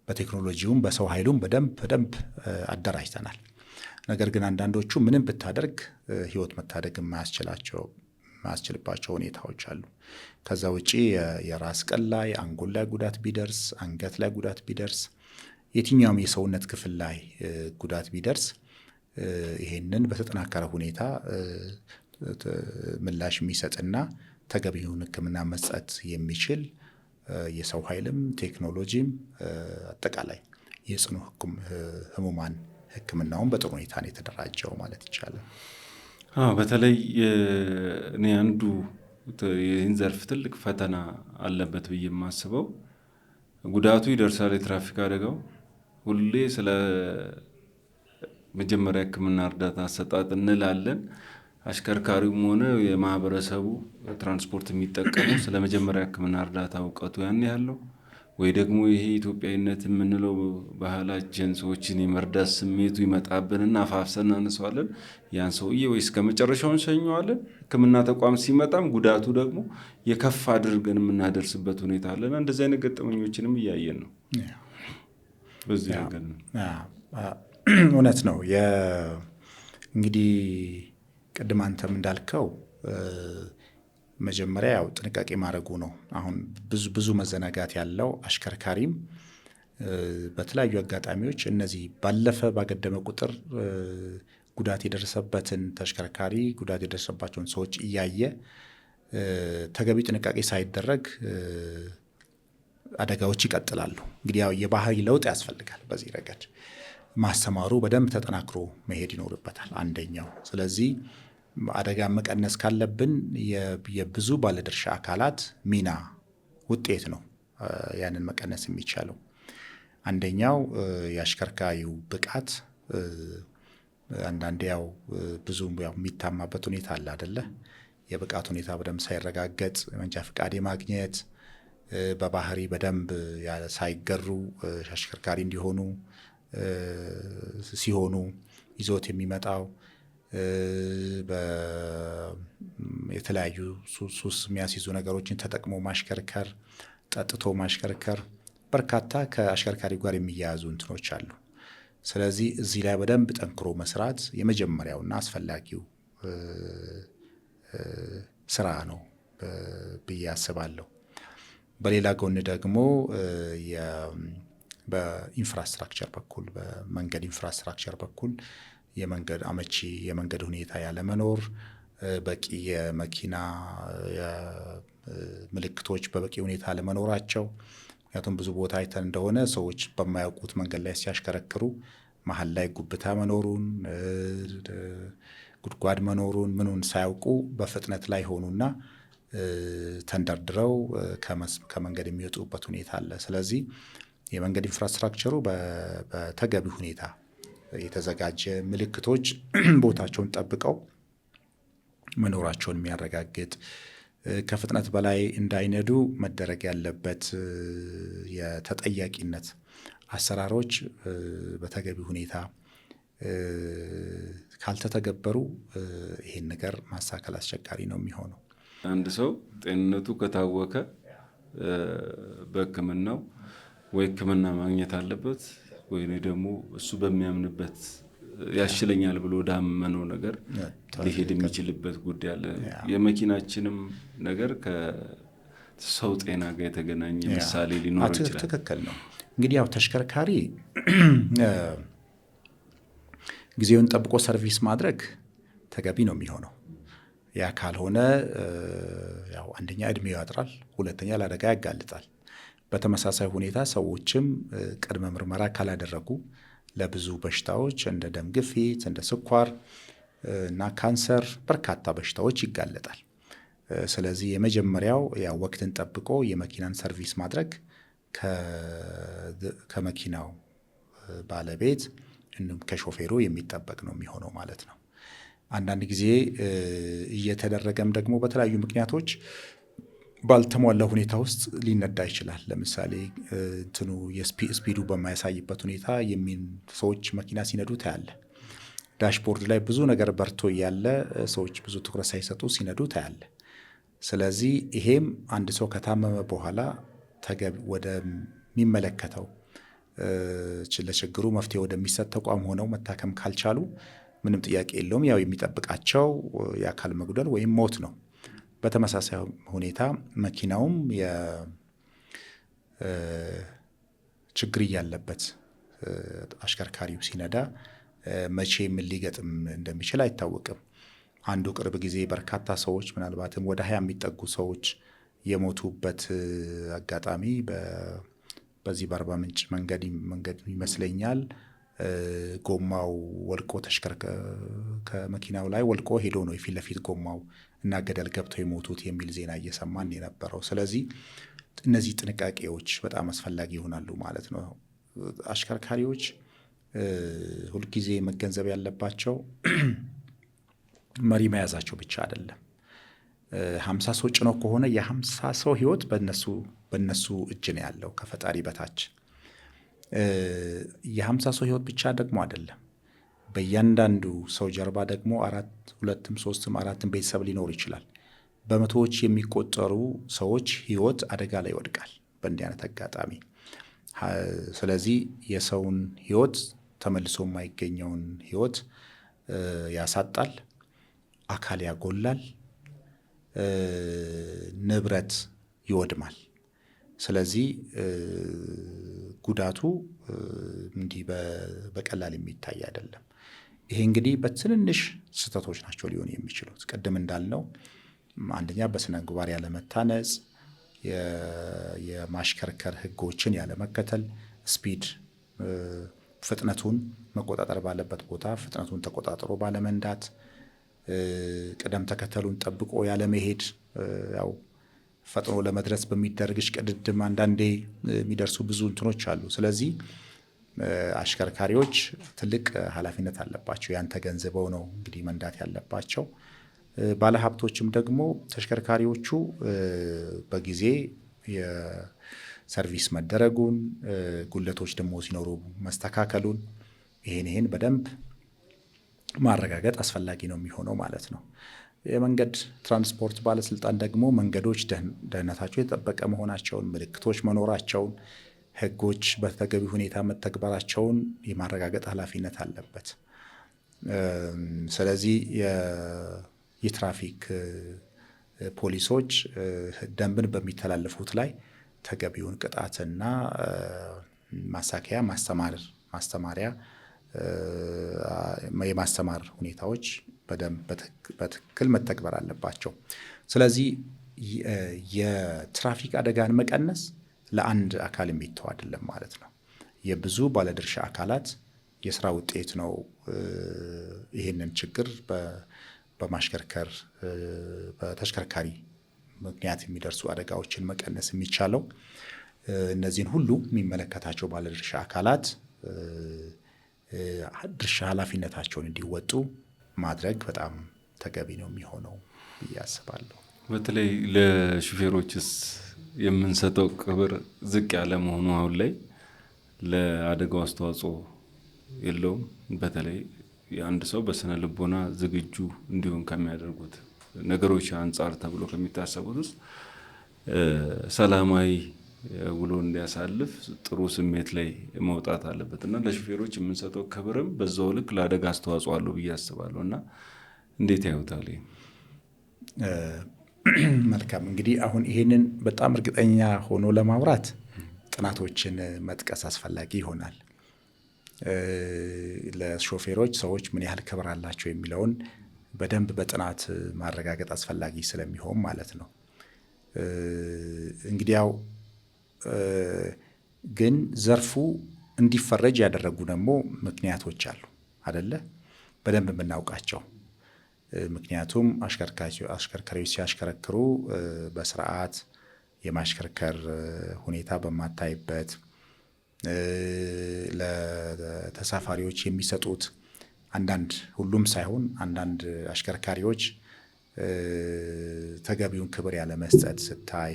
S1: በቴክኖሎጂውም በሰው ኃይሉም በደንብ አደራጅተናል። ነገር ግን አንዳንዶቹ ምንም ብታደርግ ህይወት መታደግ የማያስችልባቸው ሁኔታዎች አሉ። ከዛ ውጪ የራስ ቅል ላይ አንጎል ላይ ጉዳት ቢደርስ፣ አንገት ላይ ጉዳት ቢደርስ፣ የትኛውም የሰውነት ክፍል ላይ ጉዳት ቢደርስ ይሄንን በተጠናከረ ሁኔታ ምላሽ የሚሰጥና ተገቢውን ሕክምና መስጠት የሚችል የሰው ኃይልም ቴክኖሎጂም አጠቃላይ የጽኑ ህሙማን ሕክምናውን በጥሩ ሁኔታ ነው የተደራጀው ማለት ይቻላል።
S2: በተለይ እኔ አንዱ ይህን ዘርፍ ትልቅ ፈተና አለበት ብዬ የማስበው ጉዳቱ ይደርሳል። የትራፊክ አደጋው ሁሌ ስለ መጀመሪያ ሕክምና እርዳታ አሰጣጥ እንላለን። አሽከርካሪውም ሆነ የማህበረሰቡ ትራንስፖርት የሚጠቀሙ ስለ መጀመሪያ ሕክምና እርዳታ እውቀቱ ያን ያለው ወይ ደግሞ ይሄ ኢትዮጵያዊነት የምንለው ባህላችን ሰዎችን የመርዳት ስሜቱ ይመጣብንና አፋፍሰን እናነሳዋለን ያን ሰውዬ፣ ወይ እስከ መጨረሻውን ሸኘዋለን። ሕክምና ተቋም ሲመጣም ጉዳቱ ደግሞ የከፍ አድርገን የምናደርስበት ሁኔታ አለና እንደዚህ አይነት ገጠመኞችንም እያየን ነው። በዚህ ነገር ነው።
S1: እውነት ነው። እንግዲህ ቅድም አንተም እንዳልከው መጀመሪያ ያው ጥንቃቄ ማድረጉ ነው። አሁን ብዙ መዘናጋት ያለው አሽከርካሪም በተለያዩ አጋጣሚዎች እነዚህ ባለፈ ባገደመ ቁጥር ጉዳት የደረሰበትን ተሽከርካሪ ጉዳት የደረሰባቸውን ሰዎች እያየ ተገቢ ጥንቃቄ ሳይደረግ አደጋዎች ይቀጥላሉ። እንግዲህ ያው የባህሪ ለውጥ ያስፈልጋል። በዚህ ረገድ ማስተማሩ በደንብ ተጠናክሮ መሄድ ይኖርበታል አንደኛው። ስለዚህ አደጋ መቀነስ ካለብን የብዙ ባለድርሻ አካላት ሚና ውጤት ነው ያንን መቀነስ የሚቻለው። አንደኛው የአሽከርካሪው ብቃት፣ አንዳንዴ ያው ብዙ የሚታማበት ሁኔታ አለ አይደለ? የብቃት ሁኔታ በደንብ ሳይረጋገጥ መንጃ ፈቃድ ማግኘት፣ በባህሪ በደንብ ሳይገሩ አሽከርካሪ እንዲሆኑ ሲሆኑ ይዞት የሚመጣው የተለያዩ ሱስ የሚያስይዙ ነገሮችን ተጠቅሞ ማሽከርከር፣ ጠጥቶ ማሽከርከር፣ በርካታ ከአሽከርካሪ ጋር የሚያያዙ እንትኖች አሉ። ስለዚህ እዚህ ላይ በደንብ ጠንክሮ መስራት የመጀመሪያውና አስፈላጊው ስራ ነው ብዬ አስባለሁ። በሌላ ጎን ደግሞ በኢንፍራስትራክቸር በኩል በመንገድ ኢንፍራስትራክቸር በኩል የመንገድ አመቺ የመንገድ ሁኔታ ያለመኖር፣ በቂ የመኪና ምልክቶች በበቂ ሁኔታ አለመኖራቸው። ምክንያቱም ብዙ ቦታ አይተን እንደሆነ ሰዎች በማያውቁት መንገድ ላይ ሲያሽከረክሩ መሀል ላይ ጉብታ መኖሩን ጉድጓድ መኖሩን ምኑን ሳያውቁ በፍጥነት ላይ ሆኑና ተንደርድረው ከመንገድ የሚወጡበት ሁኔታ አለ። ስለዚህ የመንገድ ኢንፍራስትራክቸሩ በተገቢ ሁኔታ የተዘጋጀ ምልክቶች ቦታቸውን ጠብቀው መኖራቸውን የሚያረጋግጥ፣ ከፍጥነት በላይ እንዳይነዱ መደረግ ያለበት የተጠያቂነት አሰራሮች በተገቢ ሁኔታ ካልተተገበሩ ይሄን ነገር ማሳከል አስቸጋሪ ነው የሚሆነው።
S2: አንድ ሰው ጤንነቱ ከታወከ በሕክምናው ወይ ሕክምና ማግኘት አለበት ወይ ደግሞ እሱ በሚያምንበት ያሽለኛል ብሎ ዳመነው ነገር ሊሄድ የሚችልበት ጉዳይ አለ። የመኪናችንም ነገር ከሰው ጤና ጋር የተገናኘ ምሳሌ ሊኖር ይችላል።
S1: ትክክል ነው። እንግዲህ ያው ተሽከርካሪ ጊዜውን ጠብቆ ሰርቪስ ማድረግ ተገቢ ነው የሚሆነው። ያ ካልሆነ ያው አንደኛ እድሜው ያጥራል፣ ሁለተኛ ለአደጋ ያጋልጣል። በተመሳሳይ ሁኔታ ሰዎችም ቅድመ ምርመራ ካላደረጉ ለብዙ በሽታዎች እንደ ደም ግፊት፣ እንደ ስኳር እና ካንሰር በርካታ በሽታዎች ይጋለጣል። ስለዚህ የመጀመሪያው ያው ወቅትን ጠብቆ የመኪናን ሰርቪስ ማድረግ ከመኪናው ባለቤት እንዲሁም ከሾፌሩ የሚጠበቅ ነው የሚሆነው ማለት ነው። አንዳንድ ጊዜ እየተደረገም ደግሞ በተለያዩ ምክንያቶች ባልተሟላ ሁኔታ ውስጥ ሊነዳ ይችላል። ለምሳሌ እንትኑ ስፒዱ በማያሳይበት ሁኔታ ሰዎች መኪና ሲነዱ ታያለ። ዳሽቦርድ ላይ ብዙ ነገር በርቶ እያለ ሰዎች ብዙ ትኩረት ሳይሰጡ ሲነዱ ታያለ። ስለዚህ ይሄም አንድ ሰው ከታመመ በኋላ ወደሚመለከተው ለችግሩ መፍትሄ ወደሚሰጥ ተቋም ሆነው መታከም ካልቻሉ ምንም ጥያቄ የለውም፣ ያው የሚጠብቃቸው የአካል መጉደል ወይም ሞት ነው። በተመሳሳይ ሁኔታ መኪናውም ችግር እያለበት አሽከርካሪው ሲነዳ መቼ ምን ሊገጥም እንደሚችል አይታወቅም። አንዱ ቅርብ ጊዜ በርካታ ሰዎች ምናልባትም ወደ 20 የሚጠጉ ሰዎች የሞቱበት አጋጣሚ በዚህ በአርባ ምንጭ መንገድ ይመስለኛል። ጎማው ወልቆ ከመኪናው ላይ ወልቆ ሄዶ ነው የፊት ለፊት ጎማው እና ገደል ገብተው የሞቱት የሚል ዜና እየሰማን የነበረው። ስለዚህ እነዚህ ጥንቃቄዎች በጣም አስፈላጊ ይሆናሉ ማለት ነው። አሽከርካሪዎች ሁልጊዜ መገንዘብ ያለባቸው መሪ መያዛቸው ብቻ አይደለም። 50 ሰው ጭኖ ከሆነ የ50 ሰው ህይወት በነሱ እጅ ነው ያለው ከፈጣሪ በታች። የ50 ሰው ህይወት ብቻ ደግሞ አይደለም። በእያንዳንዱ ሰው ጀርባ ደግሞ 2ም 3ም 4ም ቤተሰብ ሊኖር ይችላል። በመቶዎች የሚቆጠሩ ሰዎች ህይወት አደጋ ላይ ይወድቃል በእንዲህ አይነት አጋጣሚ። ስለዚህ የሰውን ህይወት ተመልሶ የማይገኘውን ህይወት ያሳጣል፣ አካል ያጎላል፣ ንብረት ይወድማል። ስለዚህ ጉዳቱ እንዲህ በቀላል የሚታይ አይደለም። ይሄ እንግዲህ በትንንሽ ስህተቶች ናቸው ሊሆን የሚችሉት። ቅድም እንዳልነው አንደኛ በስነ ምግባር ያለመታነጽ፣ የማሽከርከር ህጎችን ያለመከተል፣ ስፒድ ፍጥነቱን መቆጣጠር ባለበት ቦታ ፍጥነቱን ተቆጣጥሮ ባለመንዳት፣ ቅደም ተከተሉን ጠብቆ ያለመሄድ፣ ያው ፈጥኖ ለመድረስ በሚደረግ እሽቅድድም አንዳንዴ የሚደርሱ ብዙ እንትኖች አሉ። ስለዚህ አሽከርካሪዎች ትልቅ ኃላፊነት አለባቸው። ያን ተገንዝበው ነው እንግዲህ መንዳት ያለባቸው። ባለሀብቶችም ደግሞ ተሽከርካሪዎቹ በጊዜ የሰርቪስ መደረጉን፣ ጉለቶች ደግሞ ሲኖሩ መስተካከሉን፣ ይሄን በደንብ ማረጋገጥ አስፈላጊ ነው የሚሆነው ማለት ነው። የመንገድ ትራንስፖርት ባለስልጣን ደግሞ መንገዶች ደህንነታቸው የተጠበቀ መሆናቸውን፣ ምልክቶች መኖራቸውን፣ ህጎች በተገቢ ሁኔታ መተግበራቸውን የማረጋገጥ ኃላፊነት አለበት። ስለዚህ የትራፊክ ፖሊሶች ደንብን በሚተላለፉት ላይ ተገቢውን ቅጣትና ማሳከያ ማስተማሪያ የማስተማር ሁኔታዎች በትክክል መተግበር አለባቸው። ስለዚህ የትራፊክ አደጋን መቀነስ ለአንድ አካል የሚተው አይደለም ማለት ነው። የብዙ ባለድርሻ አካላት የስራ ውጤት ነው። ይህንን ችግር በማሽከርከር በተሽከርካሪ ምክንያት የሚደርሱ አደጋዎችን መቀነስ የሚቻለው እነዚህን ሁሉ የሚመለከታቸው ባለድርሻ አካላት ድርሻ ኃላፊነታቸውን እንዲወጡ ማድረግ በጣም ተገቢ ነው የሚሆነው ብዬ አስባለሁ።
S2: በተለይ ለሹፌሮችስ የምንሰጠው ክብር ዝቅ ያለ መሆኑ አሁን ላይ ለአደጋው አስተዋጽኦ የለውም። በተለይ የአንድ ሰው በስነ ልቦና ዝግጁ እንዲሆን ከሚያደርጉት ነገሮች አንጻር ተብሎ ከሚታሰቡት ውስጥ ሰላማዊ ውሎ እንዲያሳልፍ ጥሩ ስሜት ላይ መውጣት አለበት እና ለሹፌሮች የምንሰጠው ክብርም በዛው ልክ ለአደጋ አስተዋጽኦ አለው ብዬ አስባለሁ። እና እንዴት ያዩታል?
S1: መልካም እንግዲህ አሁን ይሄንን በጣም እርግጠኛ ሆኖ ለማውራት ጥናቶችን መጥቀስ አስፈላጊ ይሆናል። ለሾፌሮች ሰዎች ምን ያህል ክብር አላቸው የሚለውን በደንብ በጥናት ማረጋገጥ አስፈላጊ ስለሚሆን ማለት ነው። እንግዲህ ያው ግን ዘርፉ እንዲፈረጅ ያደረጉ ደግሞ ምክንያቶች አሉ አይደለ? በደንብ የምናውቃቸው። ምክንያቱም አሽከርካሪዎች ሲያሽከረክሩ በስርዓት የማሽከርከር ሁኔታ በማታይበት፣ ለተሳፋሪዎች የሚሰጡት አንዳንድ ሁሉም ሳይሆን አንዳንድ አሽከርካሪዎች ተገቢውን ክብር ያለመስጠት ስታይ፣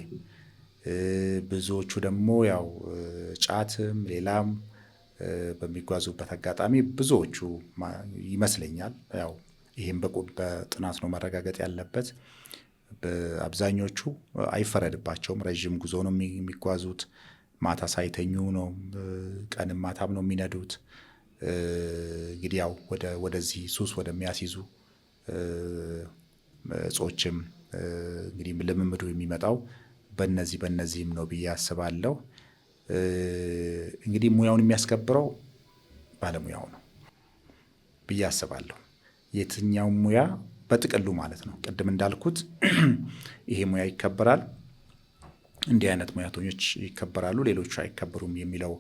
S1: ብዙዎቹ ደግሞ ያው ጫትም ሌላም በሚጓዙበት አጋጣሚ ብዙዎቹ ይመስለኛል፣ ያው ይህም በጥናት ነው መረጋገጥ ያለበት። አብዛኞቹ አይፈረድባቸውም። ረዥም ጉዞ ነው የሚጓዙት። ማታ ሳይተኙ ነው፣ ቀንም ማታም ነው የሚነዱት። እንግዲህ ያው ወደዚህ ሱስ ወደሚያስይዙ እጾችም እንግዲህ ልምምዱ የሚመጣው በነዚህም ነው ብዬ አስባለሁ። እንግዲህ ሙያውን የሚያስከብረው ባለሙያው ነው ብዬ አስባለሁ። የትኛው ሙያ በጥቅሉ ማለት ነው። ቅድም እንዳልኩት ይሄ ሙያ ይከበራል፣ እንዲህ አይነት ሙያተኞች ይከበራሉ፣ ሌሎቹ አይከበሩም የሚለው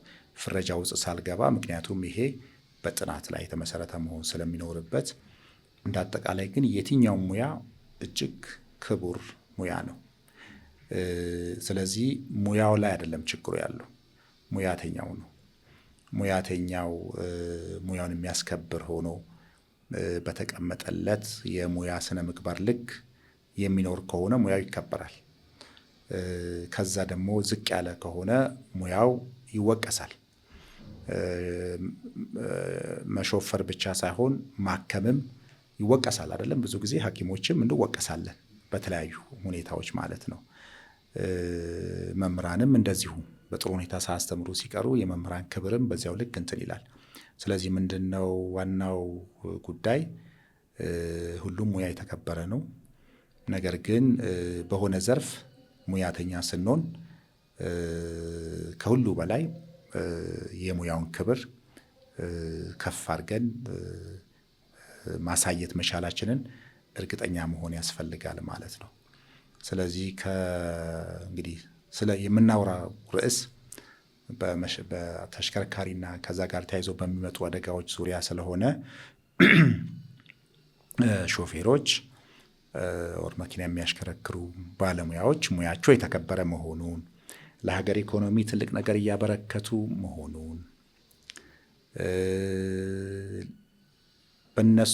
S1: ፍረጃ ውስጥ ሳልገባ፣ ምክንያቱም ይሄ በጥናት ላይ የተመሰረተ መሆን ስለሚኖርበት፣ እንደ አጠቃላይ ግን የትኛው ሙያ እጅግ ክቡር ሙያ ነው። ስለዚህ ሙያው ላይ አይደለም ችግሩ ያለው፣ ሙያተኛው ነው። ሙያተኛው ሙያውን የሚያስከብር ሆኖ በተቀመጠለት የሙያ ስነ ምግባር ልክ የሚኖር ከሆነ ሙያው ይከበራል። ከዛ ደግሞ ዝቅ ያለ ከሆነ ሙያው ይወቀሳል። መሾፈር ብቻ ሳይሆን ማከምም ይወቀሳል አይደለም? ብዙ ጊዜ ሐኪሞችም እንወቀሳለን በተለያዩ ሁኔታዎች ማለት ነው። መምህራንም እንደዚሁ በጥሩ ሁኔታ ሳያስተምሩ ሲቀሩ የመምህራን ክብርም በዚያው ልክ እንትን ይላል። ስለዚህ ምንድነው ዋናው ጉዳይ? ሁሉም ሙያ የተከበረ ነው። ነገር ግን በሆነ ዘርፍ ሙያተኛ ስንሆን ከሁሉ በላይ የሙያውን ክብር ከፍ አድርገን ማሳየት መቻላችንን እርግጠኛ መሆን ያስፈልጋል ማለት ነው። ስለዚህ እንግዲህ ስለ የምናወራው ርዕስ በተሽከርካሪና ከዛ ጋር ተያይዞ በሚመጡ አደጋዎች ዙሪያ ስለሆነ ሾፌሮች ኦር መኪና የሚያሽከረክሩ ባለሙያዎች ሙያቸው የተከበረ መሆኑን፣ ለሀገር ኢኮኖሚ ትልቅ ነገር እያበረከቱ መሆኑን፣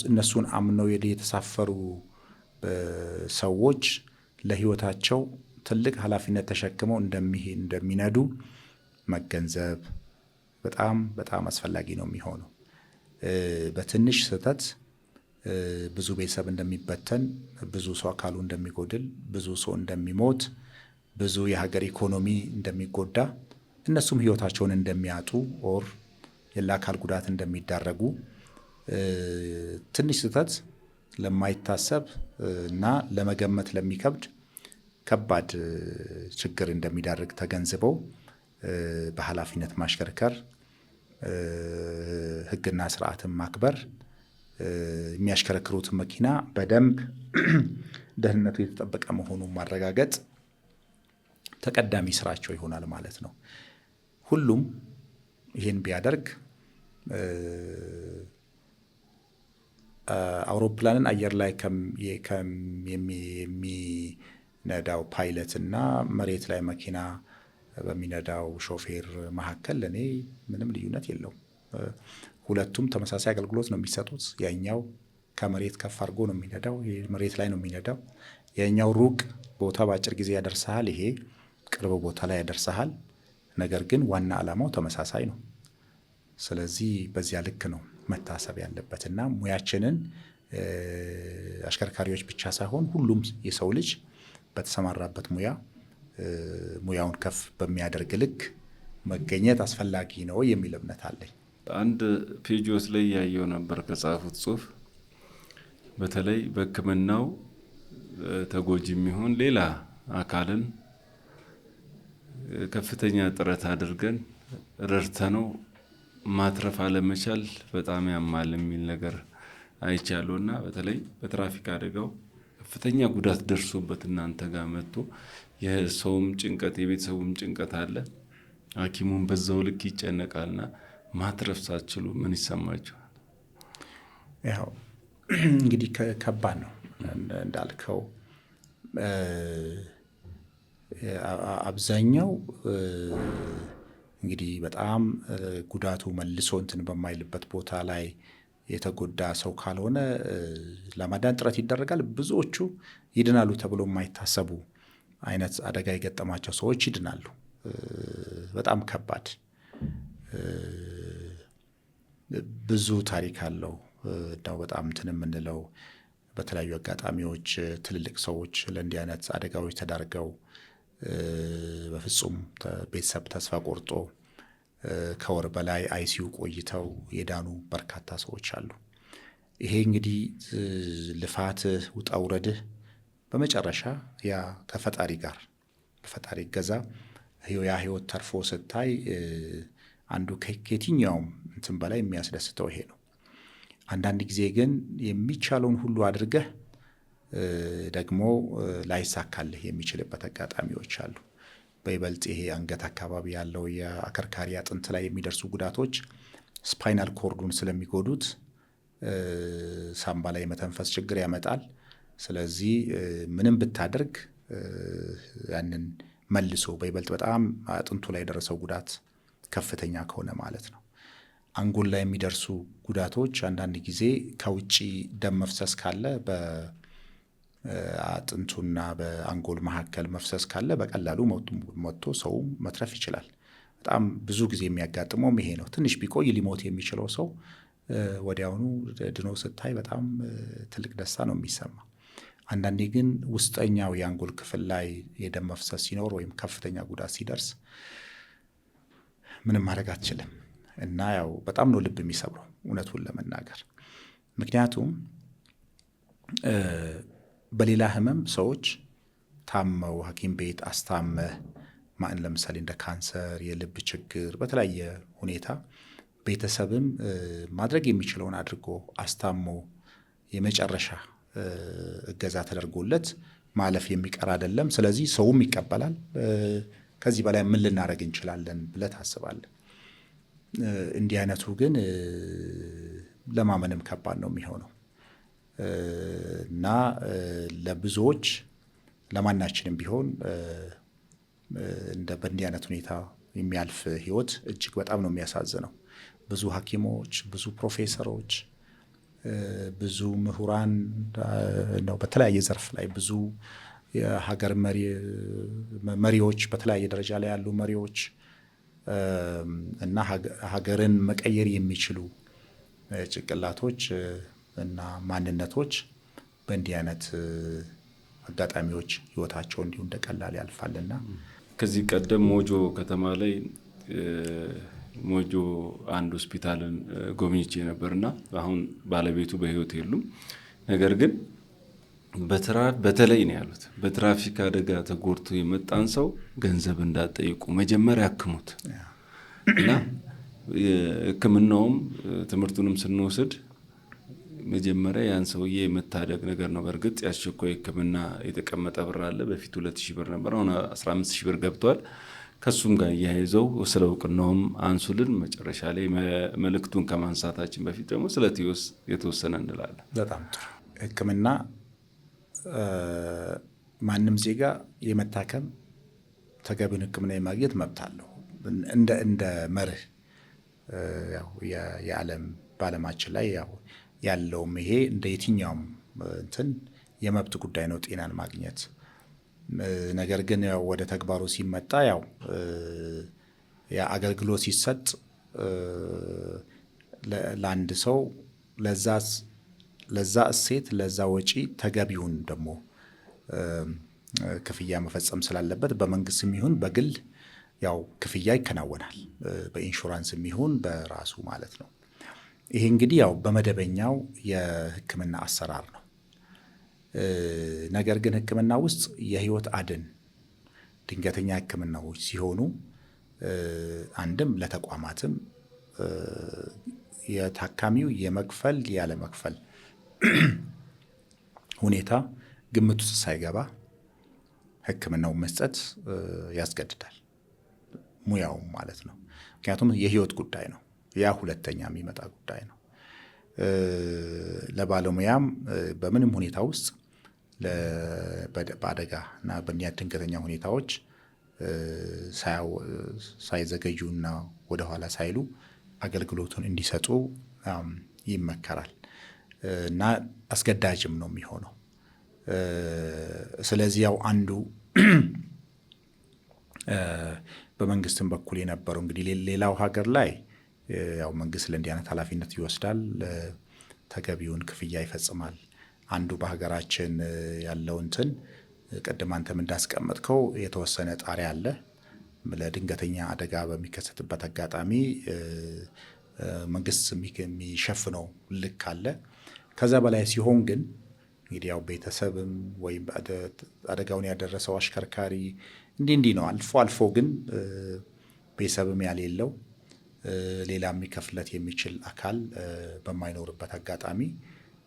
S1: እነሱን አምነው የተሳፈሩ ሰዎች ለሕይወታቸው ትልቅ ኃላፊነት ተሸክመው እንደሚነዱ መገንዘብ በጣም በጣም አስፈላጊ ነው የሚሆነው። በትንሽ ስህተት ብዙ ቤተሰብ እንደሚበተን፣ ብዙ ሰው አካሉ እንደሚጎድል፣ ብዙ ሰው እንደሚሞት፣ ብዙ የሀገር ኢኮኖሚ እንደሚጎዳ፣ እነሱም ሕይወታቸውን እንደሚያጡ ኦር ለአካል ጉዳት እንደሚዳረጉ ትንሽ ስህተት ለማይታሰብ እና ለመገመት ለሚከብድ ከባድ ችግር እንደሚዳርግ ተገንዝበው በኃላፊነት ማሽከርከር፣ ሕግና ስርዓትን ማክበር፣ የሚያሽከረክሩትን መኪና በደንብ ደህንነቱ የተጠበቀ መሆኑን ማረጋገጥ ተቀዳሚ ስራቸው ይሆናል ማለት ነው። ሁሉም ይህን ቢያደርግ አውሮፕላንን አየር ላይ የሚነዳው ፓይለት እና መሬት ላይ መኪና በሚነዳው ሾፌር መካከል ለእኔ ምንም ልዩነት የለውም። ሁለቱም ተመሳሳይ አገልግሎት ነው የሚሰጡት። ያኛው ከመሬት ከፍ አድርጎ ነው የሚነዳው፣ ይሄ መሬት ላይ ነው የሚነዳው። ያኛው ሩቅ ቦታ በአጭር ጊዜ ያደርሰሃል፣ ይሄ ቅርብ ቦታ ላይ ያደርሰሃል። ነገር ግን ዋና ዓላማው ተመሳሳይ ነው። ስለዚህ በዚያ ልክ ነው መታሰብ ያለበትና ሙያችንን አሽከርካሪዎች ብቻ ሳይሆን ሁሉም የሰው ልጅ በተሰማራበት ሙያውን ከፍ በሚያደርግ ልክ መገኘት አስፈላጊ ነው የሚል እምነት አለኝ።
S2: አንድ ፔጆስ ላይ ያየው ነበር ከጻፉት ጽሑፍ በተለይ በሕክምናው ተጎጂ የሚሆን ሌላ አካልን ከፍተኛ ጥረት አድርገን ረድተነው ማትረፍ አለመቻል በጣም ያማል የሚል ነገር አይቻለሁ። እና በተለይ በትራፊክ አደጋው ከፍተኛ ጉዳት ደርሶበት እናንተ ጋር መጥቶ የሰውም ጭንቀት የቤተሰቡም ጭንቀት አለ፣ ሐኪሙም በዛው ልክ ይጨነቃልና ማትረፍ ሳትችሉ ምን ይሰማችኋል?
S1: ያው እንግዲህ ከባድ ነው እንዳልከው። አብዛኛው እንግዲህ በጣም ጉዳቱ መልሶ እንትን በማይልበት ቦታ ላይ የተጎዳ ሰው ካልሆነ ለማዳን ጥረት ይደረጋል። ብዙዎቹ ይድናሉ ተብሎ የማይታሰቡ አይነት አደጋ የገጠማቸው ሰዎች ይድናሉ። በጣም ከባድ ብዙ ታሪክ አለው። በጣም እንትን የምንለው በተለያዩ አጋጣሚዎች ትልልቅ ሰዎች ለእንዲህ አይነት አደጋዎች ተዳርገው በፍጹም ቤተሰብ ተስፋ ቆርጦ ከወር በላይ አይሲዩ ቆይተው የዳኑ በርካታ ሰዎች አሉ። ይሄ እንግዲህ ልፋትህ ውጣ ውረድህ በመጨረሻ ያ ከፈጣሪ ጋር በፈጣሪ እገዛ ያ ህይወት ተርፎ ስታይ አንዱ ከየትኛውም እንትን በላይ የሚያስደስተው ይሄ ነው። አንዳንድ ጊዜ ግን የሚቻለውን ሁሉ አድርገህ ደግሞ ላይሳካልህ የሚችልበት አጋጣሚዎች አሉ። በይበልጥ ይሄ አንገት አካባቢ ያለው የአከርካሪ አጥንት ላይ የሚደርሱ ጉዳቶች ስፓይናል ኮርዱን ስለሚጎዱት ሳምባ ላይ የመተንፈስ ችግር ያመጣል። ስለዚህ ምንም ብታደርግ ያንን መልሶ በይበልጥ በጣም አጥንቱ ላይ የደረሰው ጉዳት ከፍተኛ ከሆነ ማለት ነው። አንጎል ላይ የሚደርሱ ጉዳቶች አንዳንድ ጊዜ ከውጭ ደም መፍሰስ ካለ አጥንቱና በአንጎል መካከል መፍሰስ ካለ በቀላሉ መጥቶ ሰው መትረፍ ይችላል። በጣም ብዙ ጊዜ የሚያጋጥመውም ይሄ ነው። ትንሽ ቢቆይ ሊሞት የሚችለው ሰው ወዲያውኑ ድኖ ስታይ በጣም ትልቅ ደስታ ነው የሚሰማ። አንዳንዴ ግን ውስጠኛው የአንጎል ክፍል ላይ የደም መፍሰስ ሲኖር ወይም ከፍተኛ ጉዳት ሲደርስ ምንም ማድረግ አትችልም እና ያው በጣም ነው ልብ የሚሰብረው እውነቱን ለመናገር። ምክንያቱም በሌላ ህመም ሰዎች ታመው ሐኪም ቤት አስታመህ ለምሳሌ እንደ ካንሰር፣ የልብ ችግር በተለያየ ሁኔታ ቤተሰብም ማድረግ የሚችለውን አድርጎ አስታሞ የመጨረሻ እገዛ ተደርጎለት ማለፍ የሚቀር አይደለም። ስለዚህ ሰውም ይቀበላል። ከዚህ በላይ ምን ልናደርግ እንችላለን ብለህ ታስባለህ። እንዲህ አይነቱ ግን ለማመንም ከባድ ነው የሚሆነው እና ለብዙዎች ለማናችንም ቢሆን በእንዲህ አይነት ሁኔታ የሚያልፍ ህይወት እጅግ በጣም ነው የሚያሳዝነው። ብዙ ሐኪሞች፣ ብዙ ፕሮፌሰሮች፣ ብዙ ምሁራን ነው በተለያየ ዘርፍ ላይ ብዙ የሀገር መሪዎች፣ በተለያየ ደረጃ ላይ ያሉ መሪዎች እና ሀገርን መቀየር የሚችሉ ጭንቅላቶች እና ማንነቶች በእንዲህ አይነት አጋጣሚዎች ህይወታቸው እንዲሁ እንደቀላል ያልፋልና
S2: ከዚህ ቀደም ሞጆ ከተማ ላይ ሞጆ አንድ ሆስፒታልን ጎብኝቼ ነበርና አሁን ባለቤቱ በህይወት የሉም። ነገር ግን በተለይ ነው ያሉት በትራፊክ አደጋ ተጎድቶ የመጣን ሰው ገንዘብ እንዳትጠይቁ መጀመሪያ ያክሙት እና ሕክምናውም ትምህርቱንም ስንወስድ መጀመሪያ ያን ሰውዬ የመታደግ ነገር ነው። በእርግጥ ያስቸኳይ ሕክምና የተቀመጠ ብር አለ። በፊት 2000 ብር ነበር፣ አሁን 15000 ብር ገብቷል። ከሱም ጋር እያይዘው ስለ እውቅናውም አንሱልን። መጨረሻ ላይ መልእክቱን ከማንሳታችን በፊት ደግሞ ስለ ቲዮስ የተወሰነ እንላለን።
S1: በጣም ጥሩ። ሕክምና ማንም ዜጋ የመታከም ተገቢውን ሕክምና የማግኘት መብት አለው እንደ መርህ ያው የዓለም በዓለማችን ላይ ያው ያለውም ይሄ እንደ የትኛውም እንትን የመብት ጉዳይ ነው ጤናን ማግኘት። ነገር ግን ያው ወደ ተግባሩ ሲመጣ ያው አገልግሎት ሲሰጥ ለአንድ ሰው ለዛ እሴት ለዛ ወጪ ተገቢውን ደግሞ ክፍያ መፈጸም ስላለበት በመንግስትም ይሁን በግል ያው ክፍያ ይከናወናል። በኢንሹራንስም ይሁን በራሱ ማለት ነው። ይሄ እንግዲህ ያው በመደበኛው የሕክምና አሰራር ነው። ነገር ግን ሕክምና ውስጥ የህይወት አድን ድንገተኛ ሕክምናዎች ሲሆኑ አንድም ለተቋማትም የታካሚው የመክፈል ያለመክፈል ሁኔታ ግምት ውስጥ ሳይገባ ሕክምናው መስጠት ያስገድዳል፣ ሙያውም ማለት ነው። ምክንያቱም የህይወት ጉዳይ ነው። ያ ሁለተኛ የሚመጣ ጉዳይ ነው። ለባለሙያም በምንም ሁኔታ ውስጥ በአደጋ እና በእኒያ ድንገተኛ ሁኔታዎች ሳይዘገዩና ወደኋላ ሳይሉ አገልግሎቱን እንዲሰጡ ይመከራል እና አስገዳጅም ነው የሚሆነው። ስለዚህ ያው አንዱ በመንግስትም በኩል የነበረው እንግዲህ ሌላው ሀገር ላይ ያው መንግስት ለእንዲህ አይነት ኃላፊነት ይወስዳል፣ ተገቢውን ክፍያ ይፈጽማል። አንዱ በሀገራችን ያለው እንትን ቅድም አንተም እንዳስቀመጥከው የተወሰነ ጣሪያ አለ። ለድንገተኛ አደጋ በሚከሰትበት አጋጣሚ መንግስት የሚሸፍነው ልክ አለ። ከዛ በላይ ሲሆን ግን እንግዲህ ያው ቤተሰብም ወይም አደጋውን ያደረሰው አሽከርካሪ እንዲህ ነው። አልፎ አልፎ ግን ቤተሰብም ያሌለው ሌላ የሚከፍለት የሚችል አካል በማይኖርበት አጋጣሚ